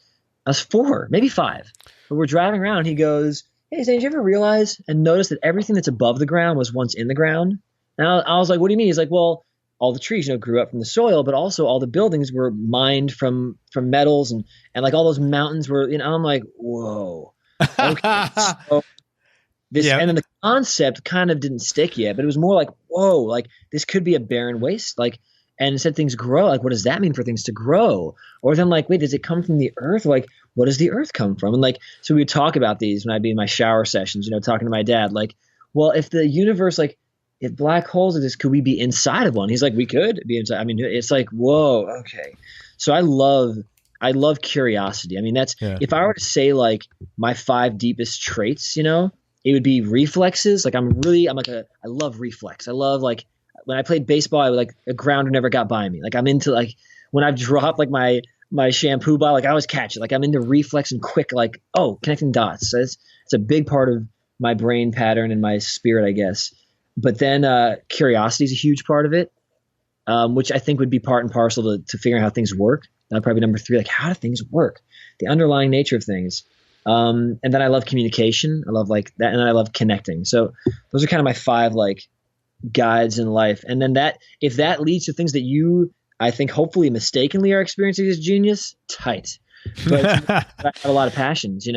I was 4, maybe 5, but we're driving around. He goes, "Hey, Zane, did you ever realize and notice that everything that's above the ground was once in the ground?" And I was like, "What do you mean?" He's like, "Well, all the trees, grew up from the soil, but also all the buildings were mined from metals and like all those mountains were, I'm like, whoa. Okay. So and then the concept kind of didn't stick yet, but it was more like, whoa, like this could be a barren waste. Like, and instead things grow. Like, what does that mean for things to grow? Or then like, wait, does it come from the earth? Like, what does the earth come from? And like, so we would talk about these when I'd be in my shower sessions, talking to my dad, like, well, if the universe, like if black holes exist, could we be inside of one? He's like, we could be inside. I mean, it's like, whoa. Okay. So I love curiosity. I mean, if I were to say like my 5 deepest traits, it would be reflexes. Like I love reflex. I love like when I played baseball, I would like a grounder never got by me. Like I'm into like when I've dropped like my shampoo bottle, like I always catch it. Like I'm into reflex and quick, like, connecting dots. So it's a big part of my brain pattern and my spirit, I guess. But then curiosity is a huge part of it, which I think would be part and parcel to figuring out how things work. And probably number 3, like how do things work? The underlying nature of things. And then I love communication. I love like that. And then I love connecting. So those are kind of my 5 like guides in life. And then if that leads to things that you, I think hopefully mistakenly are experiencing as genius, tight. But I have a lot of passions,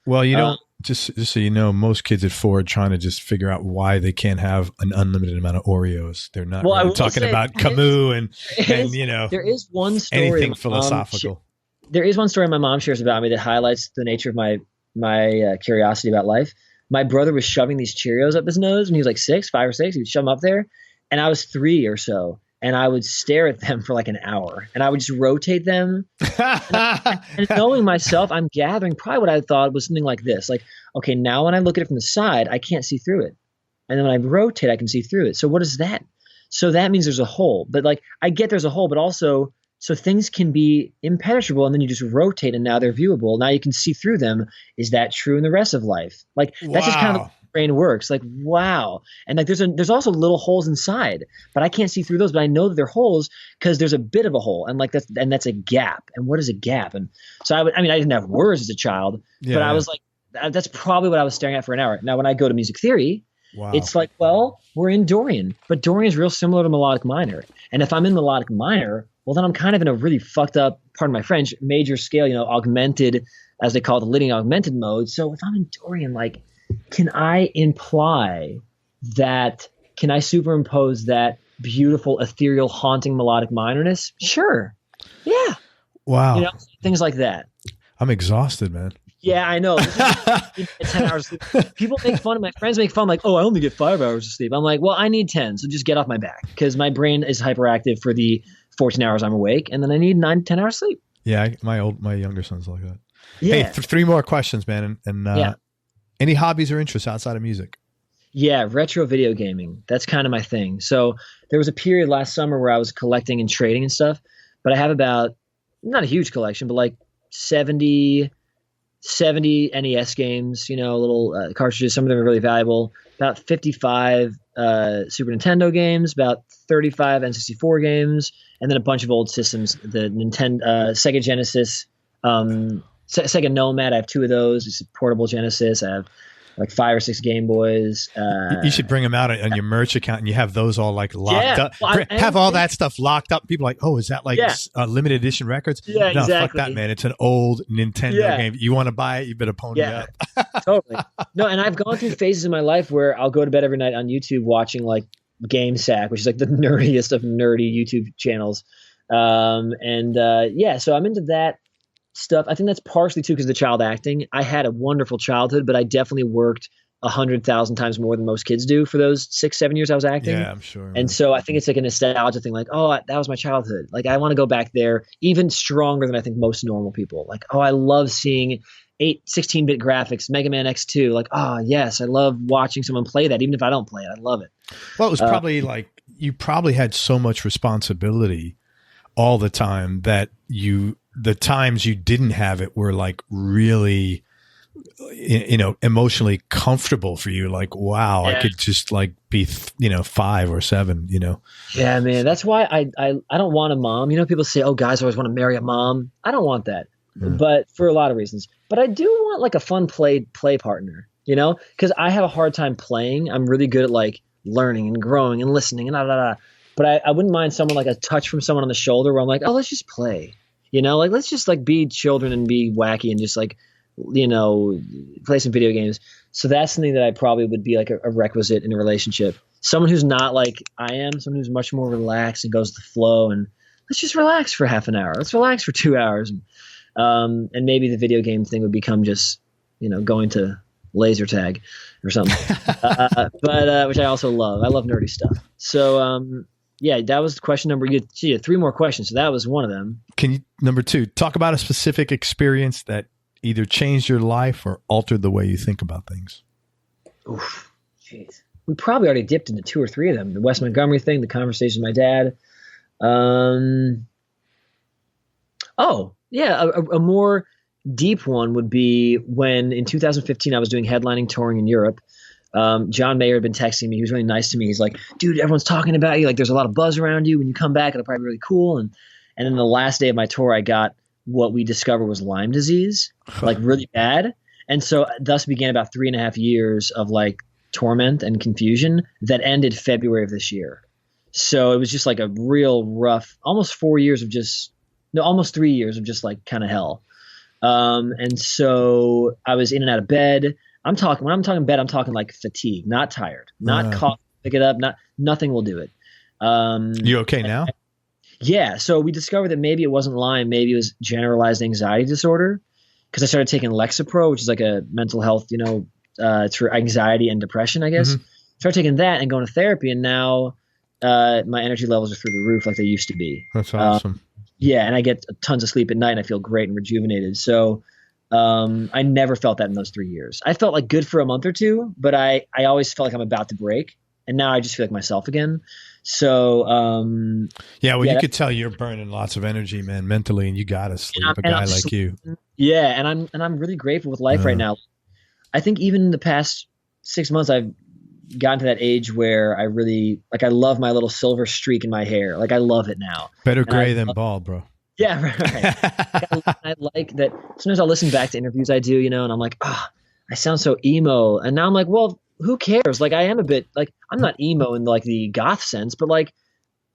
Well, just so you know, most kids at 4 are trying to just figure out why they can't have an unlimited amount of Oreos. They're not really talking about Camus and there is one story anything philosophical. There is one story my mom shares about me that highlights the nature of my curiosity about life. My brother was shoving these Cheerios up his nose when he was like 5 or 6. He would shove them up there, and I was 3 or so. And I would stare at them for like an hour and I would just rotate them. and knowing myself, I'm gathering probably what I thought was something like this. Like, okay, now when I look at it from the side, I can't see through it. And then when I rotate, I can see through it. So what is that? So that means there's a hole. But like, I get there's a hole, but also, so things can be impenetrable and then you just rotate and now they're viewable. Now you can see through them. Is that true in the rest of life? Like, that's just kind of brain works. Like, wow. And like there's also little holes inside, but I can't see through those, but I know that they're holes because there's a bit of a hole, and like that's a gap. And what is a gap? And so I didn't have words as a child, but I was like, that's probably what I was staring at for an hour. Now when I go to music theory, Wow. It's like, well, we're in Dorian, but Dorian is real similar to melodic minor. And if I'm in melodic minor, well, then I'm kind of in a really fucked up, pardon my French, major scale, augmented, as they call it, the leading augmented mode. So if I'm in Dorian, like, can I superimpose that beautiful, ethereal, haunting melodic minorness? Sure. Yeah. Wow. Things like that. I'm exhausted, man. Yeah, I know. 10 hours of sleep. People make fun of my friends make fun like, oh, I only get 5 hours of sleep. I'm like, well, I need 10. So just get off my back, because my brain is hyperactive for the 14 hours I'm awake. And then I need 9 to 10 hours sleep. Yeah. My younger son's like that. Yeah. Hey, 3 more questions, man. And any hobbies or interests outside of music? Yeah. Retro video gaming. That's kind of my thing. So there was a period last summer where I was collecting and trading and stuff, but I have about, not a huge collection, but like 70 NES games, little cartridges. Some of them are really valuable. About 55 Super Nintendo games, about 35 N64 games, and then a bunch of old systems. The Sega Genesis, Sega Nomad. I have 2 of those. It's a portable Genesis. I have like 5 or 6 Game Boys. You should bring them out on your merch account, and you have those all like locked up. Well, have all that stuff locked up. People are like, oh, is that like limited edition records? Yeah, no, exactly. Fuck that, man. It's an old Nintendo game. You want to buy it, you better pony up. Totally. No, and I've gone through phases in my life where I'll go to bed every night on YouTube watching like Game Sack, which is like the nerdiest of nerdy YouTube channels. So I'm into that stuff. I think that's partially too because of the child acting. I had a wonderful childhood, but I definitely worked 100,000 times more than most kids do for those 6-7 years I was acting. Yeah, I'm sure. And so I think it's like a nostalgia thing. Like, oh, that was my childhood. Like, I want to go back there even stronger than I think most normal people. Like, oh, I love seeing 16-bit graphics, Mega Man X2. Like, oh yes, I love watching someone play that. Even if I don't play it, I love it. Well, it was probably like you probably had so much responsibility all the time that the times you didn't have it were like really, emotionally comfortable for you. Like, wow, I could just like be, 5 or 7, Yeah, man. That's why I don't want a mom. People say, oh, guys always want to marry a mom. I don't want that, but for a lot of reasons. But I do want like a fun play partner, because I have a hard time playing. I'm really good at like learning and growing and listening and But I wouldn't mind someone like a touch from someone on the shoulder where I'm like, oh, let's just play. Like, let's just like be children and be wacky and just like, play some video games. So that's something that I probably would be like a requisite in a relationship. Someone who's not like I am, someone who's much more relaxed and goes with the flow, and let's just relax for half an hour. Let's relax for 2 hours. And maybe the video game thing would become just, going to laser tag or something. But which I also love. I love nerdy stuff. So, that was question number. You had 3 more questions, so that was one of them. Can you, number 2, talk about a specific experience that either changed your life or altered the way you think about things? Oof, jeez. We probably already dipped into 2 or 3 of them. The Wes Montgomery thing, the conversation with my dad. A more deep one would be when in 2015 I was doing headlining touring in Europe. John Mayer had been texting me. He was really nice to me. He's like, dude, everyone's talking about you. Like, there's a lot of buzz around you. When you come back, it'll probably be really cool. And then the last day of my tour, I got what we discovered was Lyme disease, like really bad. And so thus began about 3.5 years of like torment and confusion that ended February of this year. So it was just like a real rough, almost 3 years of just like kind of hell. And so I was in and out of bed. When I'm talking bed, I'm talking like fatigue, not tired, not cough, pick it up, nothing will do it. You okay now? Yeah. So we discovered that maybe it wasn't Lyme, maybe it was generalized anxiety disorder, because I started taking Lexapro, which is like a mental health, it's for anxiety and depression, I guess. Mm-hmm. Started taking that and going to therapy, and now my energy levels are through the roof like they used to be. That's awesome. And I get tons of sleep at night and I feel great and rejuvenated. So I never felt that in those 3 years. I felt like good for a month or 2, but I always felt like I'm about to break. And now I just feel like myself again. So, you could tell you're burning lots of energy, man, mentally, and you got to sleep. A guy like you. Yeah. And I'm really grateful with life right now. I think even in the past 6 months, I've gotten to that age where I really, like, I love my little silver streak in my hair. Like, I love it now. Better gray than bald, bro. Yeah, right. I like that. Sometimes I'll listen back to interviews I do, and I'm like, I sound so emo. And now I'm like, well, who cares? Like, I am a bit like, I'm not emo in like the goth sense, but like,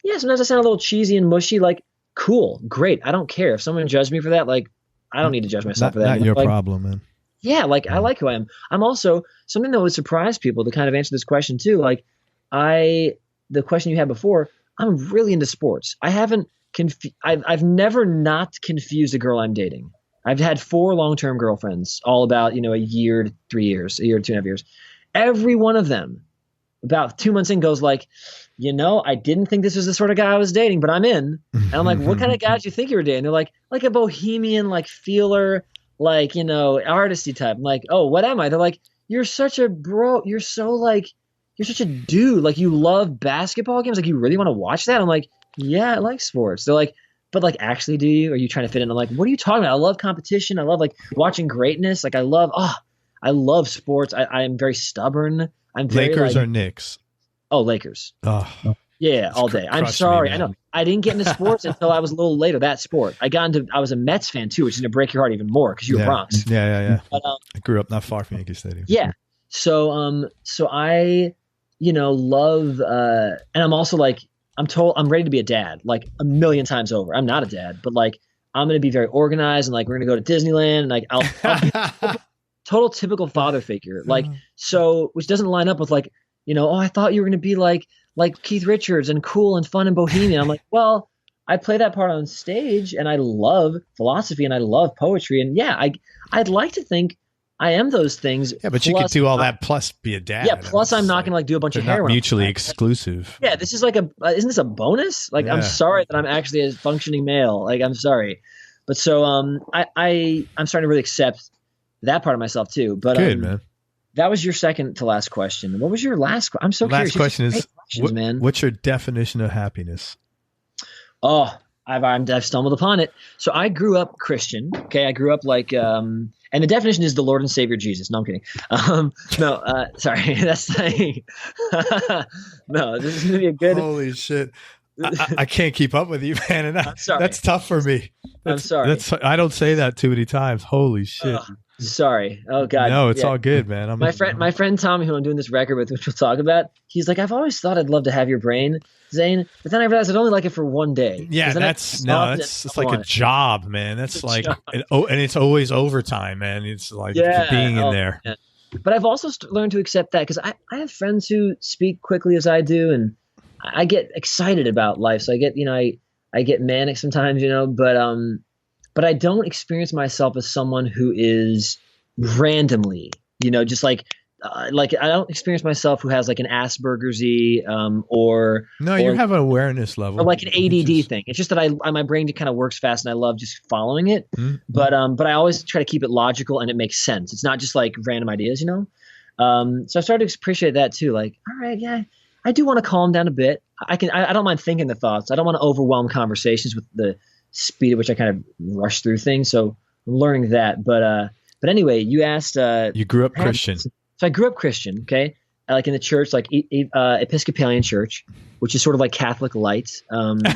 yeah, sometimes I sound a little cheesy and mushy. Like, cool, great. I don't care if someone judges me for that. Like, I don't need to judge myself for that. Not your like, problem, man. Yeah, like I like who I am. I'm also something that would surprise people to kind of answer this question too. Like, the question you had before, I'm really into sports. I've never not confused a girl I'm dating. I've had 4 long-term girlfriends, all about, a year to 3 years, a year to 2.5 years. Every one of them, about 2 months in, goes like, I didn't think this was the sort of guy I was dating, but I'm in. And I'm like, what kind of guy do you think you were dating? They're like a bohemian, like feeler, like, artisty type. I'm like, oh, what am I? They're like, you're such a bro. You're such a dude. Like, you love basketball games. Like, you really want to watch that? I'm like, yeah, I like sports. They're like, but like, actually, do you? Are you trying to fit in? I'm like, what are you talking about? I love competition. I love like watching greatness. Like, I love sports. I am very stubborn. I'm very, Lakers or Knicks? Oh, Lakers. Oh, yeah, all day. I'm sorry. I know. I didn't get into sports until I was a little later. That sport. I was a Mets fan too, which is going to break your heart even more because you're Bronx. Yeah. But, I grew up not far from Yankee Stadium. Yeah. So I, love, and I'm also like, I'm ready to be a dad, like a million times over. I'm not a dad, but like, I'm going to be very organized and like, we're going to go to Disneyland and like, I'll be total typical father figure. Like, so, which doesn't line up with like, I thought you were going to be like Keith Richards and cool and fun and bohemian. I'm like, well, I play that part on stage and I love philosophy and I love poetry. And yeah, I'd like to think I am those things. Yeah, but you could do all that plus be a dad. Yeah, plus I'm not going to like do a bunch of heroin. Not mutually exclusive. Yeah, this is like isn't this a bonus? Like, I'm sorry that I'm actually a functioning male. Like, I'm sorry. But so I'm starting to really accept that part of myself too. But good, man. That was your second to last question. What was your last question? I'm so curious. Last question is, what's your definition of happiness? Oh, I've stumbled upon it. So I grew up Christian. Okay, I grew up like, and the definition is the Lord and Savior Jesus. No, I'm kidding. Sorry, that's like, no. This is gonna be a good. Holy shit! I can't keep up with you, man. And I'm sorry. That's tough for me. I'm sorry. I don't say that too many times. Holy shit! Sorry. Oh God. No, it's all good, man. My friend Tommy, who I'm doing this record with, which we'll talk about, he's like, I've always thought I'd love to have your brain, Zane, but then I realized I'd only like it for one day. Yeah, it's like a job, man. That's like, and it's always overtime, man. It's like being in there. Man. But I've also learned to accept that because I have friends who speak quickly as I do, and I get excited about life. So I get, I get manic sometimes, but I don't experience myself as someone who is randomly, just like I don't experience myself who has like an Asperger's-y or you have an awareness level or like an ADD thing. It's just that my brain kind of works fast and I love just following it. Mm-hmm. But I always try to keep it logical and it makes sense. It's not just like random ideas, So I started to appreciate that too. Like, all right, yeah, I do want to calm down a bit. I don't mind thinking the thoughts. I don't want to overwhelm conversations with the speed at which I kind of rush through things. So I'm learning that. But anyway, you asked. You grew up Christian. So I grew up Christian, okay? Like in the church, like Episcopalian church, which is sort of like Catholic light. That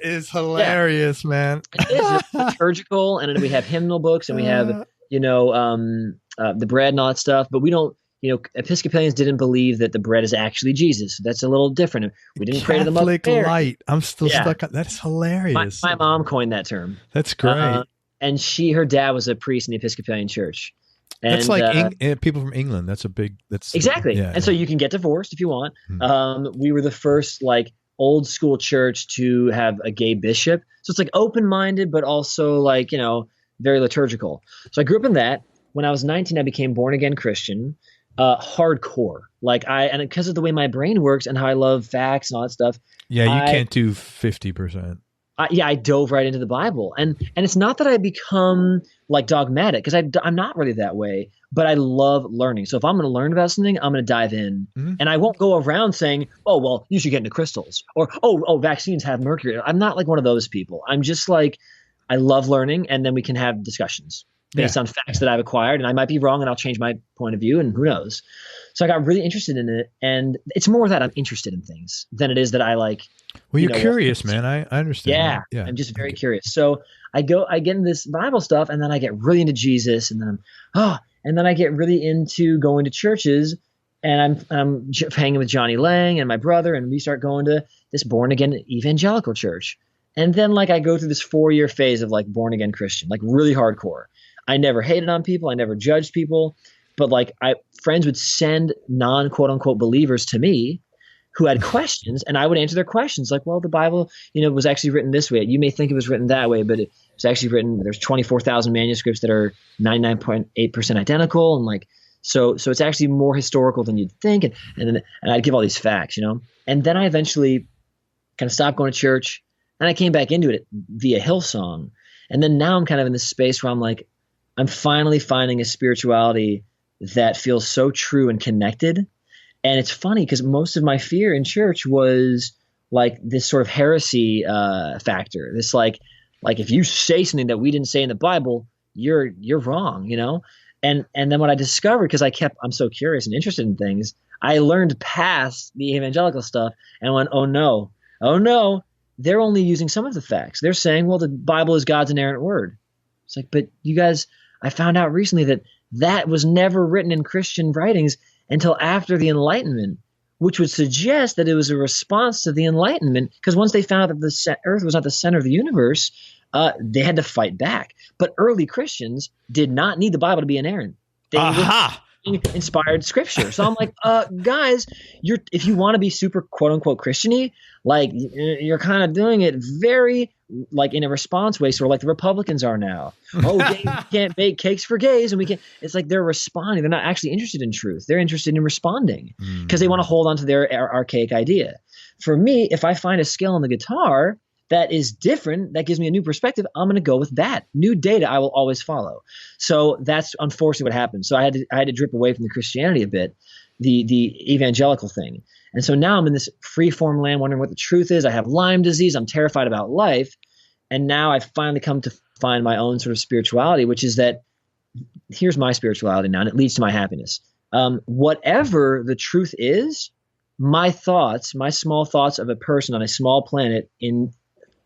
is hilarious, man. It is. It's liturgical, and then we have hymnal books, and we have the bread and all that stuff. But we don't. Episcopalians didn't believe that the bread is actually Jesus. That's a little different. We didn't pray to the Mother Mary. Light. I'm still stuck on that's hilarious. My mom coined that term. That's great. And her dad was a priest in the Episcopalian church. And, that's like people from England. That's exactly. Yeah, and so you can get divorced if you want. Mm-hmm. We were the first like old school church to have a gay bishop. So it's like open-minded, but also like, very liturgical. So I grew up in that. When I was 19, I became born again Christian. Hardcore, and because of the way my brain works and how I love facts and all that stuff. Yeah, you can't do 50%. I dove right into the Bible, and it's not that I become like dogmatic because I'm not really that way, but I love learning. So if I'm going to learn about something, I'm going to dive in, and I won't go around saying, "Oh, well, you should get into crystals," or "Oh, vaccines have mercury." I'm not like one of those people. I'm just like, I love learning, and then we can have discussions based on facts that I've acquired, and I might be wrong and I'll change my point of view, and who knows. So I got really interested in it, and it's more that I'm interested in things than it is that I like. Well, you're curious, man. I understand. Yeah, I'm just very curious. So I get into this Bible stuff, and then I get really into Jesus, and then and And then I get really into going to churches, and I'm hanging with Johnny Lang and my brother, and we start going to this born again evangelical church. And then like I go through this 4-year phase of like born again Christian, like really hardcore. I never hated on people. I never judged people. But like friends would send non quote unquote believers to me who had questions, and I would answer their questions. Like, well, the Bible, was actually written this way. You may think it was written that way, but it was actually written. There's 24,000 manuscripts that are 99.8% identical. And like, so it's actually more historical than you'd think. And I'd give all these facts, and then I eventually kind of stopped going to church, and I came back into it via Hillsong. And then now I'm kind of in this space where I'm like, I'm finally finding a spirituality that feels so true and connected. And it's funny because most of my fear in church was like this sort of heresy factor. This like if you say something that we didn't say in the Bible, you're wrong, And then what I discovered, because I'm so curious and interested in things, I learned past the evangelical stuff and went, oh no, they're only using some of the facts. They're saying, well, the Bible is God's inerrant word. It's like, but you guys, I found out recently that was never written in Christian writings until after the Enlightenment, which would suggest that it was a response to the Enlightenment, because once they found out that the earth was not the center of the universe, they had to fight back. But early Christians did not need the Bible to be inerrant. They inspired scripture. So I'm like, guys, if you want to be super quote unquote Christian-y, like you're kind of doing it very like in a response way, sort of like the Republicans are now. Oh, gays, we can't bake cakes for gays, and we can't. It's like they're responding. They're not actually interested in truth. They're interested in responding because they want to hold on to their archaic idea. For me, if I find a skill on the guitar that is different, that gives me a new perspective, I'm going to go with that. New data I will always follow. So that's unfortunately what happened. So I had to drip away from the Christianity a bit, the evangelical thing. And so now I'm in this free form land wondering what the truth is. I have Lyme disease. I'm terrified about life. And now I've finally come to find my own sort of spirituality, which is that here's my spirituality now, and it leads to my happiness. Whatever the truth is, my thoughts, my small thoughts of a person on a small planet in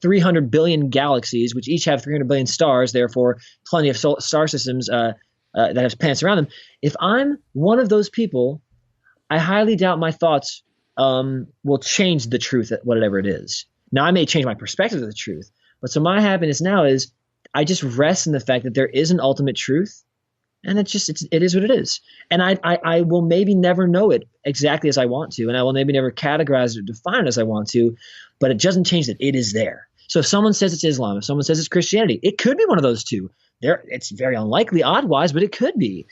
300 billion galaxies, which each have 300 billion stars, therefore plenty of star systems that have planets around them. If I'm one of those people, I highly doubt my thoughts will change the truth, whatever it is. Now, I may change my perspective of the truth, but so my happiness now is I just rest in the fact that there is an ultimate truth, and it is what it is. And I will maybe never know it exactly as I want to, and I will maybe never categorize or define it as I want to, but it doesn't change that it is there. So if someone says it's Islam, if someone says it's Christianity, it could be one of those two. It's very unlikely, odd-wise, but it could be.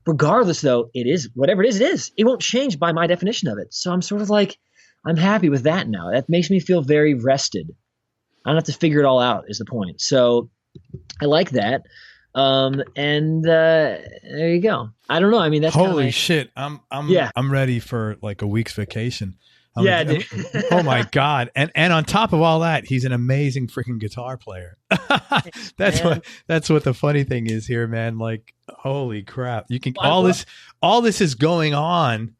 Regardless, though, it is whatever it is. It is. It won't change by my definition of it. So I'm sort of like, I'm happy with that now. That makes me feel very rested. I don't have to figure it all out. Is the point. So I like that. And there you go. I don't know. I mean, that's holy shit. I'm ready for like a week's vacation. Dude. Oh my God. And on top of all that, he's an amazing freaking guitar player. That's what the funny thing is here, man. Like, holy crap. You can all this is going on.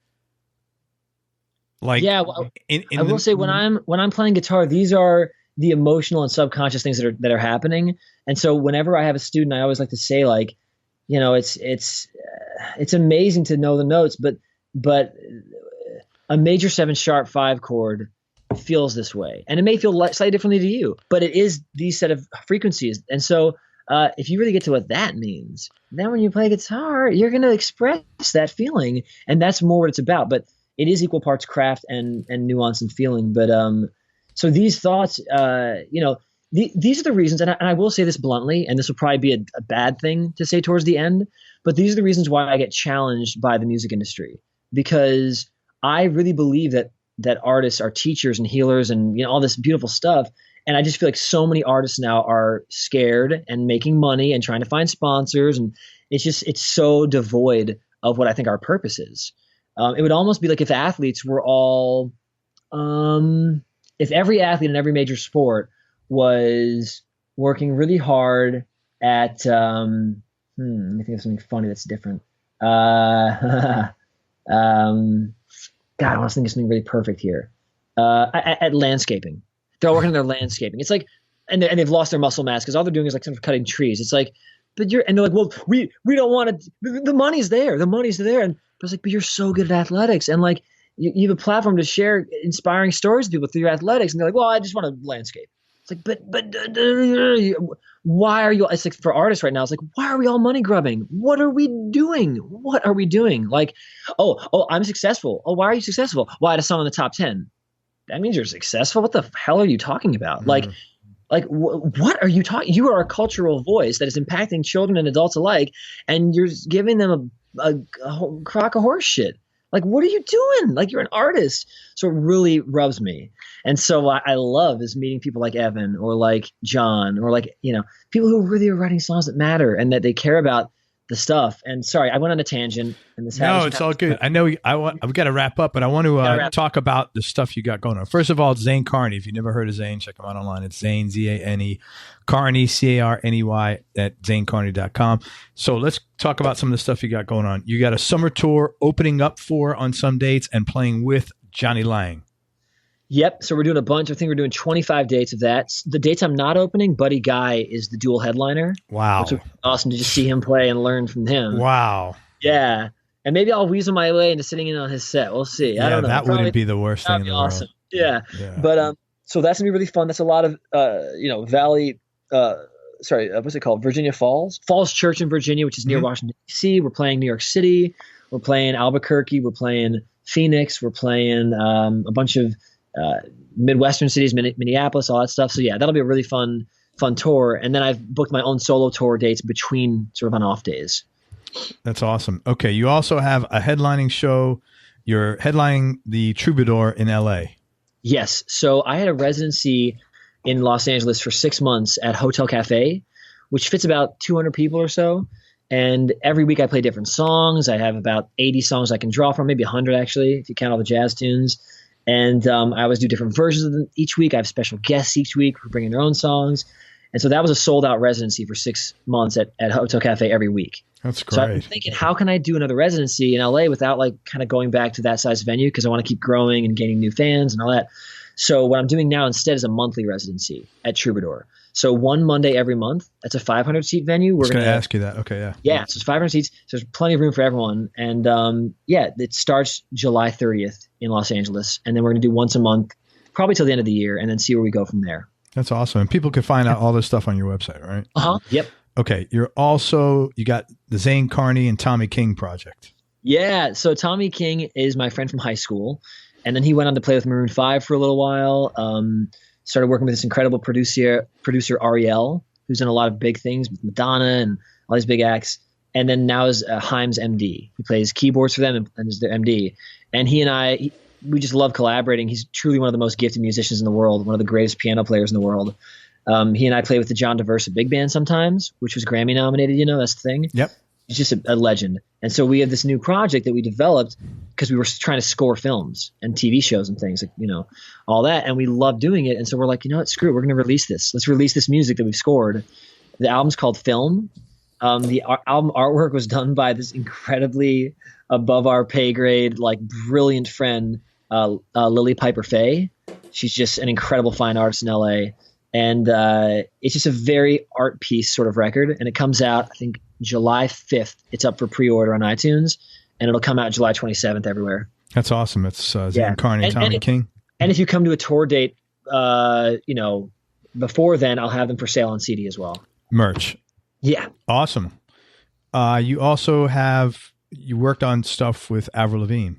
Like, I will say when I'm playing guitar, these are the emotional and subconscious things that are happening. And so whenever I have a student, I always like to say, like, it's amazing to know the notes, but a major 7 sharp 5 chord feels this way, and it may feel slightly differently to you, but it is these set of frequencies. And so if you really get to what that means, then when you play guitar, you're going to express that feeling, and that's more what it's about. But it is equal parts craft and nuance and feeling. But so these thoughts, these are the reasons, and I will say this bluntly, and this will probably be a bad thing to say towards the end, but these are the reasons why I get challenged by the music industry, because I really believe that artists are teachers and healers and all this beautiful stuff. And I just feel like so many artists now are scared and making money and trying to find sponsors. And it's so devoid of what I think our purpose is. It would almost be like if athletes were all, if every athlete in every major sport was working really hard at, let me think of something funny that's different. God, I want to think of something really perfect here. At landscaping, they're all working on their landscaping. It's like, and they've lost their muscle mass because all they're doing is like sort of cutting trees. It's like, and they're like, well, we don't want to, the money's there. The money's there. And I was like, but you're so good at athletics. And like, you have a platform to share inspiring stories with people through your athletics. And they're like, well, I just want to landscape. It's like, but why are you, it's like for artists right now, it's like, why are we all money grubbing? What are we doing? What are we doing? Like, oh, I'm successful. Oh, why are you successful? Well, I had a song in the top 10. That means you're successful. What the hell are you talking about? Like, what are you talking? You are a cultural voice that is impacting children and adults alike, and you're giving them a crock of horse shit. Like, what are you doing? Like, you're an artist. So it really rubs me. And so what I love is meeting people like Evan or like John or like, people who really are writing songs that matter and that they care about the stuff. And sorry, I went on a tangent. And no, it's all good. I know I've got to wrap up, but I want to talk about the stuff you got going on. First of all, it's Zane Carney. If you've never heard of Zane, check him out online. It's Zane, Z-A-N-E, Carney, C-A-R-N-E-Y at zanecarney.com. So let's talk about some of the stuff you got going on. You got a summer tour opening up for on some dates and playing with Johnny Lang. Yep. So we're doing a bunch. I think we're doing 25 dates of that. The dates I'm not opening, Buddy Guy is the dual headliner. Wow. Which would be awesome to just see him play and learn from him. Wow. Yeah. And maybe I'll weasel my way into sitting in on his set. We'll see. I don't know. That wouldn't be the worst thing in the awesome. world. Yeah. But so that's gonna be really fun. That's a lot of Valley what's it called? Virginia Falls Church in Virginia, which is near Washington D.C. We're playing New York City. We're playing Albuquerque. We're playing Phoenix. We're playing a bunch of Midwestern cities, Minneapolis, all that stuff. So yeah, that'll be a really fun tour. And then I've booked my own solo tour dates between sort of on off days. That's awesome. Okay. You also have a headlining show. You're headlining the Troubadour in LA. Yes. So I had a residency in Los Angeles for 6 months at Hotel Cafe, which fits about 200 people or so. And every week I play different songs. I have about 80 songs I can draw from, maybe 100 actually, if you count all the jazz tunes. And I always do different versions of them each week. I have special guests each week who bring in their own songs. And so that was a sold out residency for 6 months at Hotel Cafe every week. That's great. So I'm thinking, how can I do another residency in LA without like kind of going back to that size venue? Because I want to keep growing and gaining new fans and all that. So what I'm doing now instead is a monthly residency at Troubadour. So one Monday every month. That's a 500-seat venue. I was going to ask you that. Okay, yeah. Yeah, so it's 500 seats. So there's plenty of room for everyone. And it starts July 30th in Los Angeles. And then we're going to do once a month, probably till the end of the year, and then see where we go from there. That's awesome. And people can find out all this stuff on your website, right? Uh-huh. Yep. Okay. You got the Zane Carney and Tommy King project. Yeah. So Tommy King is my friend from high school. And then he went on to play with Maroon 5 for a little while. Started working with this incredible producer Ariel, who's done a lot of big things with Madonna and all these big acts. And then now is Haim's MD. He plays keyboards for them and is their MD. And he and I, we just love collaborating. He's truly one of the most gifted musicians in the world, one of the greatest piano players in the world. He and I play with the John DeVersa Big Band sometimes, which was Grammy nominated. That's the thing. Yep. He's just a legend. And so we have this new project that we developed because we were trying to score films and TV shows and things, like, all that. And we love doing it. And so we're like, screw it. We're going to release this. Let's release this music that we've scored. The album's called Film. The album artwork was done by this incredibly above our pay grade, like brilliant friend, Lily Piper Fay. She's just an incredible fine artist in LA. And it's just a very art piece sort of record. And it comes out, I think, July 5th. It's up for pre-order on iTunes, and it'll come out July 27th everywhere. That's awesome. It's Zane Carney, Tommy King. And if you come to a tour date, before then, I'll have them for sale on CD as well. Merch. Yeah. Awesome. You also you worked on stuff with Avril Lavigne.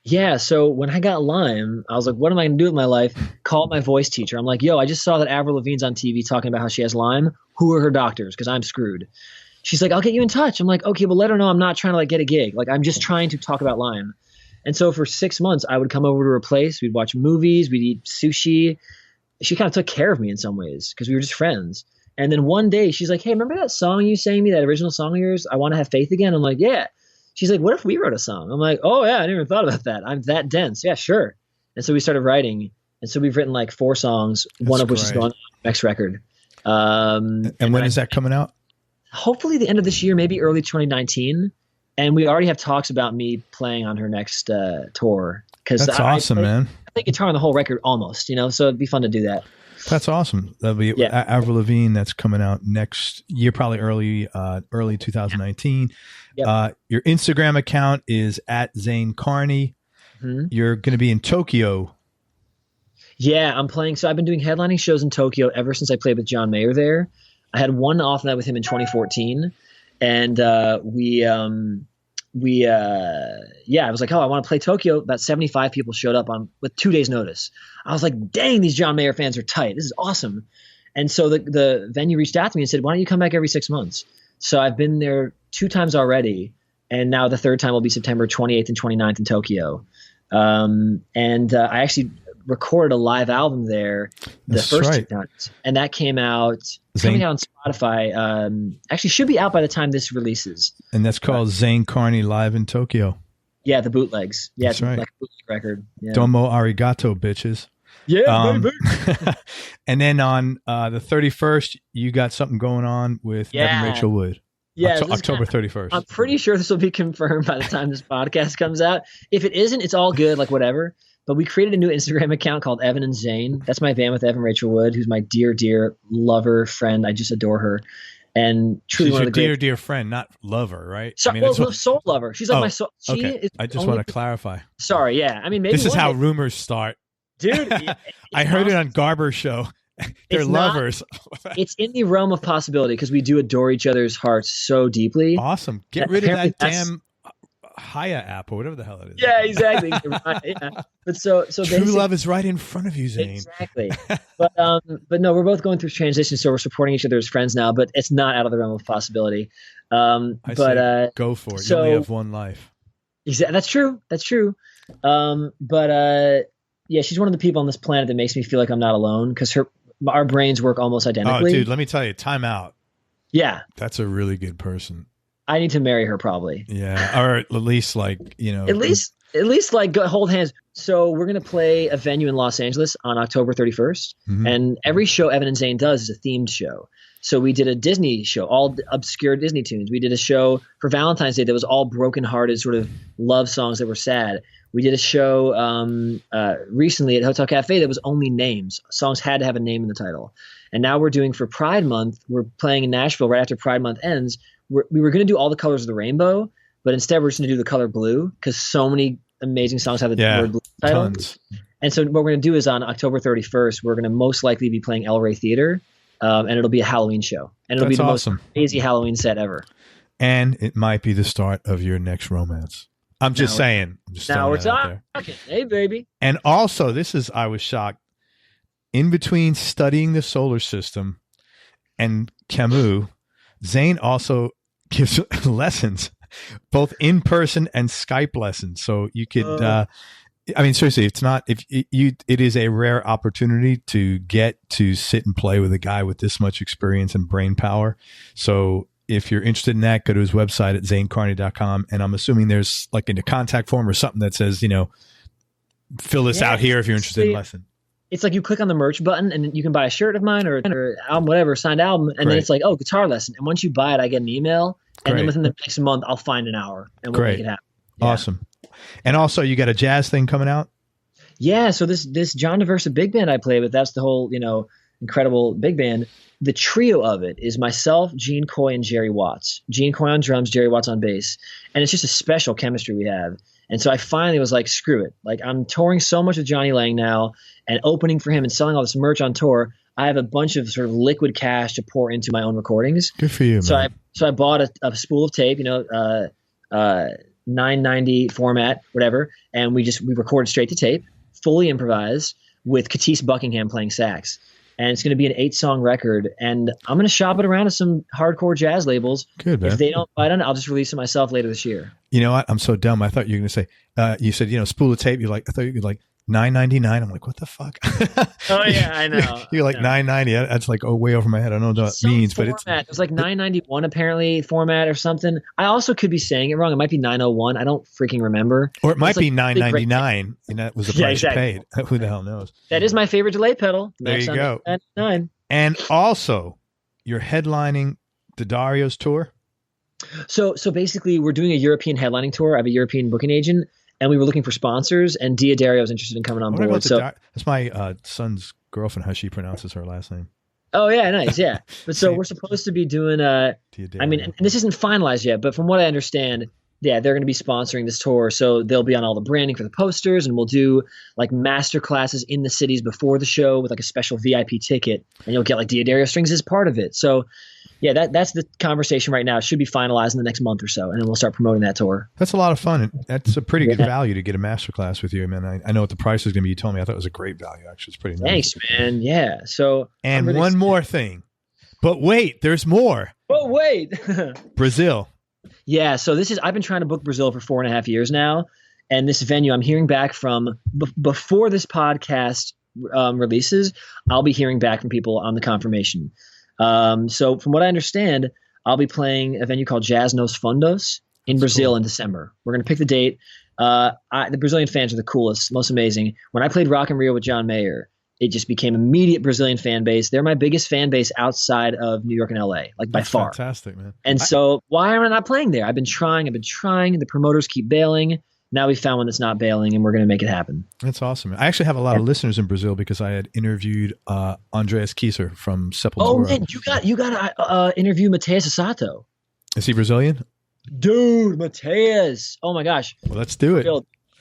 Yeah. So when I got Lyme, I was like, what am I going to do with my life? Call my voice teacher. I'm like, yo, I just saw that Avril Lavigne's on TV talking about how she has Lyme. Who are her doctors? Because I'm screwed. She's like, I'll get you in touch. I'm like, okay, well, let her know I'm not trying to get a gig. Like, I'm just trying to talk about Lyme. And so for 6 months, I would come over to her place. We'd watch movies. We'd eat sushi. She kind of took care of me in some ways because we were just friends. And then one day she's like, hey, remember that song you sang me, that original song of yours, I Want to Have Faith Again? I'm like, yeah. She's like, what if we wrote a song? I'm like, oh, yeah, I never thought about that. I'm that dense. Yeah, sure. And so we started writing. And so we've written 4 songs, one of which is going on the next record. And when is that coming out? Hopefully the end of this year, maybe early 2019. And we already have talks about me playing on her next tour. That's awesome, man. I play guitar on the whole record almost, so it'd be fun to do that. That's awesome. That'll be Avril LaVigne. That's coming out next year, probably early 2019. Yep. Your Instagram account is at Zane Carney. Mm-hmm. You're going to be in Tokyo. Yeah, I'm playing. So I've been doing headlining shows in Tokyo ever since I played with John Mayer there. I had one off night with him in 2014, and I was like, I want to play Tokyo. About 75 people showed up with 2 days notice. I was like, dang, these John Mayer fans are tight. This is awesome. And so the venue reached out to me and said, why don't you come back every 6 months? So I've been there 2 times already. And now the third time will be September 28th and 29th in Tokyo. I actually recorded a live album there the first 2 times. And that came out coming out on Spotify. Actually should be out by the time this releases. And that's called Zane Carney Live in Tokyo. Yeah, the bootlegs. Yeah, that's right. Like a bootleg record. Yeah. Domo arigato, bitches. Yeah, baby. And then on the 31st, you got something going on with Evan Rachel Wood. Yeah, October 31st. I'm pretty sure this will be confirmed by the time this podcast comes out. If it isn't, it's all good, like whatever. But we created a new Instagram account called Evan and Zane. That's my band with Evan Rachel Wood, who's my dear, dear lover friend. I just adore her. And truly She's one your of the dear friend, not lover, right? So, soul lover. She's like my soul. Okay. I just want to clarify. Sorry, yeah. I mean, maybe this is how rumors start. Dude, I heard it on Garber's show. They're lovers. It's in the realm of possibility because we do adore each other's hearts so deeply. Awesome. Get rid of that damn Haya app or whatever the hell it is. Yeah, exactly. Yeah. But so true love is right in front of you, Zane. Exactly. But no, we're both going through transition, so we're supporting each other as friends now. But it's not out of the realm of possibility. Say go for it. You only have one life. Exactly. That's true. That's true. Yeah, she's one of the people on this planet that makes me feel like I'm not alone because our brains work almost identically. Oh, dude, let me tell you, time out. Yeah. That's a really good person. I need to marry her probably. Yeah. Or at least like, At least like go hold hands. So we're going to play a venue in Los Angeles on October 31st. Mm-hmm. And every show Evan and Zane does is a themed show. So we did a Disney show, all obscure Disney tunes. We did a show for Valentine's Day that was all brokenhearted sort of love songs that were sad. We did a show recently at Hotel Cafe that was only names. Songs had to have a name in the title. And now we're doing for Pride Month. We're playing in Nashville right after Pride Month ends. We were going to do all the colors of the rainbow, but instead we're just going to do the color blue because so many amazing songs have the word blue title. Tons. And so what we're going to do is on October 31st, we're going to most likely be playing El Rey Theater, and it'll be a Halloween show. And it'll be the most crazy Halloween set ever. And it might be the start of your next romance. I'm just saying. Now we're talking. Hey, baby. And also, I was shocked. In between studying the solar system and Camus, Zane also gives lessons, both in person and Skype lessons. So you could, seriously, it is a rare opportunity to get to sit and play with a guy with this much experience and brain power. So if you're interested in that, go to his website at zanecarney.com. And I'm assuming there's like in a contact form or something that says, fill this out here if you're interested in a lesson. It's like you click on the merch button and you can buy a shirt of mine or album, whatever, signed album. And then it's like, guitar lesson. And once you buy it, I get an email. And then within the next month, I'll find an hour and we'll make it happen. Yeah. Awesome. And also you got a jazz thing coming out? Yeah. So this John Diversa big band I play with, that's the whole, incredible big band. The trio of it is myself, Gene Coy, and Jerry Watts. Gene Coy on drums, Jerry Watts on bass. And it's just a special chemistry we have. And so I finally was like, screw it. Like I'm touring so much with Johnny Lang now and opening for him and selling all this merch on tour. I have a bunch of sort of liquid cash to pour into my own recordings. Good for you, man. So I bought a spool of tape, 990 format, whatever. And we recorded straight to tape, fully improvised with Katisse Buckingham playing sax. And it's going to be an 8-song record. And I'm going to shop it around to some hardcore jazz labels. Good, man. If they don't bite on it, I'll just release it myself later this year. You know what? I'm so dumb. I thought you were going to say, you said, spool of tape. I thought you could like $9.99. I'm like, what the fuck? Oh yeah, I know. You're like $9.90. That's like way over my head. I don't know what that means, but it was like $9.91 apparently format or something. I also could be saying it wrong. It might be $9.01. I don't freaking remember. Or it might be $9.99. And that was the price you paid. Who the hell knows? That is my favorite delay pedal. There you go. $9.99. And also, you're headlining the Dario's tour. So basically, we're doing a European headlining tour. I have a European booking agent. and we were looking for sponsors, and Diodario was interested in coming on board. So that's my son's girlfriend, how she pronounces her last name. Oh yeah, nice, yeah. But so we're supposed to be doing and this isn't finalized yet, but from what I understand, yeah, they're going to be sponsoring this tour. So they'll be on all the branding for the posters, and we'll do like master classes in the cities before the show with like a special VIP ticket, and you'll get like Diodario strings as part of it. So yeah, that's the conversation right now. It should be finalized in the next month or so, and then we'll start promoting that tour. That's a lot of fun. And that's a pretty good value to get a master class with you, man. I know what the price is going to be. You told me. I thought it was a great value. Actually, it's pretty nice. Thanks, man. Yeah. So and really one more thing. But wait, there's more. Oh, wait. Brazil. Yeah. So I've been trying to book Brazil for 4.5 years now. And this venue I'm hearing back from before this podcast releases, I'll be hearing back from people on the confirmation. So from what I understand, I'll be playing a venue called Jazz Nos Fundos in Brazil in December. We're going to pick the date. The Brazilian fans are the coolest, most amazing. When I played Rock in Rio with John Mayer, it just became immediate Brazilian fan base. They're my biggest fan base outside of New York and LA, like by far. Fantastic, man. And so why am I not playing there? I've been trying. The promoters keep bailing. Now we found one that's not bailing, and we're going to make it happen. That's awesome. I actually have a lot of listeners in Brazil because I had interviewed Andreas Kieser from Sepultura. Oh man, you got to interview Mateus Sato. Is he Brazilian? Dude, Mateus. Oh my gosh. Well, let's do it.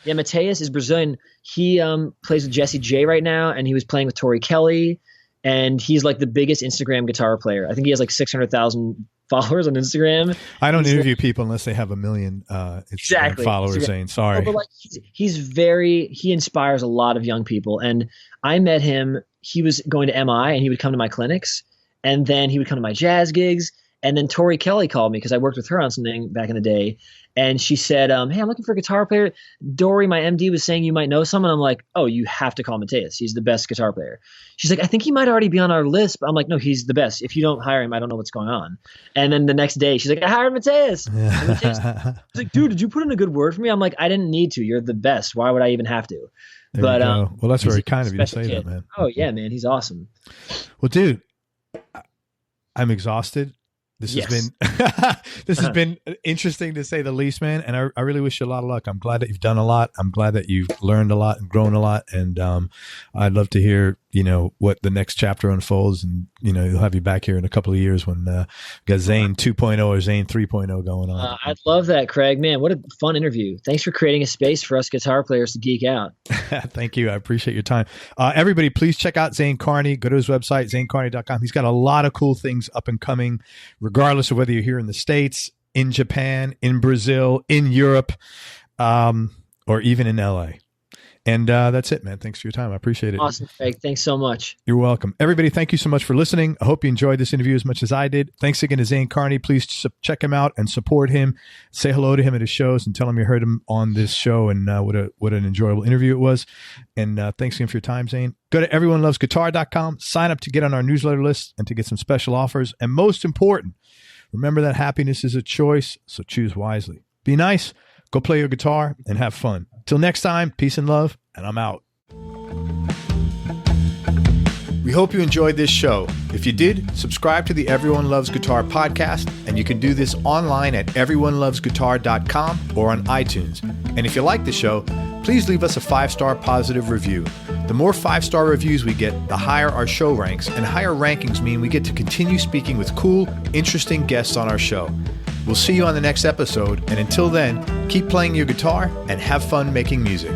Yeah, Mateus is Brazilian. He plays with Jesse J right now, and he was playing with Tori Kelly, and he's like the biggest Instagram guitar player. I think he has like 600,000 followers on Instagram. I don't interview people unless they have 1 million Instagram followers, Zane. Sorry. But like he inspires a lot of young people. And I met him, he was going to MI and he would come to my clinics, and then he would come to my jazz gigs. And then Tori Kelly called me because I worked with her on something back in the day. And she said, hey, I'm looking for a guitar player. Dory, my MD, was saying you might know someone. I'm like, oh, you have to call Mateus. He's the best guitar player. She's like, I think he might already be on our list. But I'm like, no, he's the best. If you don't hire him, I don't know what's going on. And then the next day, she's like, I hired Mateus. She's like, dude, did you put in a good word for me? I'm like, I didn't need to. You're the best. Why would I even have to? Well, that's very kind of you to say kid. That, man. Oh, yeah, man. He's awesome. Well, dude, I'm exhausted. This has been interesting to say the least, man. And I really wish you a lot of luck. I'm glad that you've done a lot. I'm glad that you've learned a lot and grown a lot. And I'd love to hear, what the next chapter unfolds. And, you'll have you back here in a couple of years when we got Zane 2.0 or Zane 3.0 going on. I'd love that, Craig. Man, what a fun interview. Thanks for creating a space for us guitar players to geek out. Thank you. I appreciate your time. Everybody, please check out Zane Carney. Go to his website, zanecarney.com. He's got a lot of cool things up and coming, regardless of whether you're here in the States, in Japan, in Brazil, in Europe, or even in LA. And that's it, man. Thanks for your time. I appreciate it. Awesome, Craig. Thanks so much. You're welcome. Everybody, thank you so much for listening. I hope you enjoyed this interview as much as I did. Thanks again to Zane Carney. Please check him out and support him. Say hello to him at his shows and tell him you heard him on this show and what an enjoyable interview it was. And thanks again for your time, Zane. Go to everyonelovesguitar.com. Sign up to get on our newsletter list and to get some special offers. And most important, remember that happiness is a choice, so choose wisely. Be nice, go play your guitar, and have fun. Till next time, peace and love, and I'm out. We hope you enjoyed this show. If you did, subscribe to the Everyone Loves Guitar podcast, and you can do this online at everyonelovesguitar.com or on iTunes. And if you like the show, please leave us a 5-star positive review. The more 5-star reviews we get, the higher our show ranks, and higher rankings mean we get to continue speaking with cool, interesting guests on our show. We'll see you on the next episode, and until then, keep playing your guitar and have fun making music.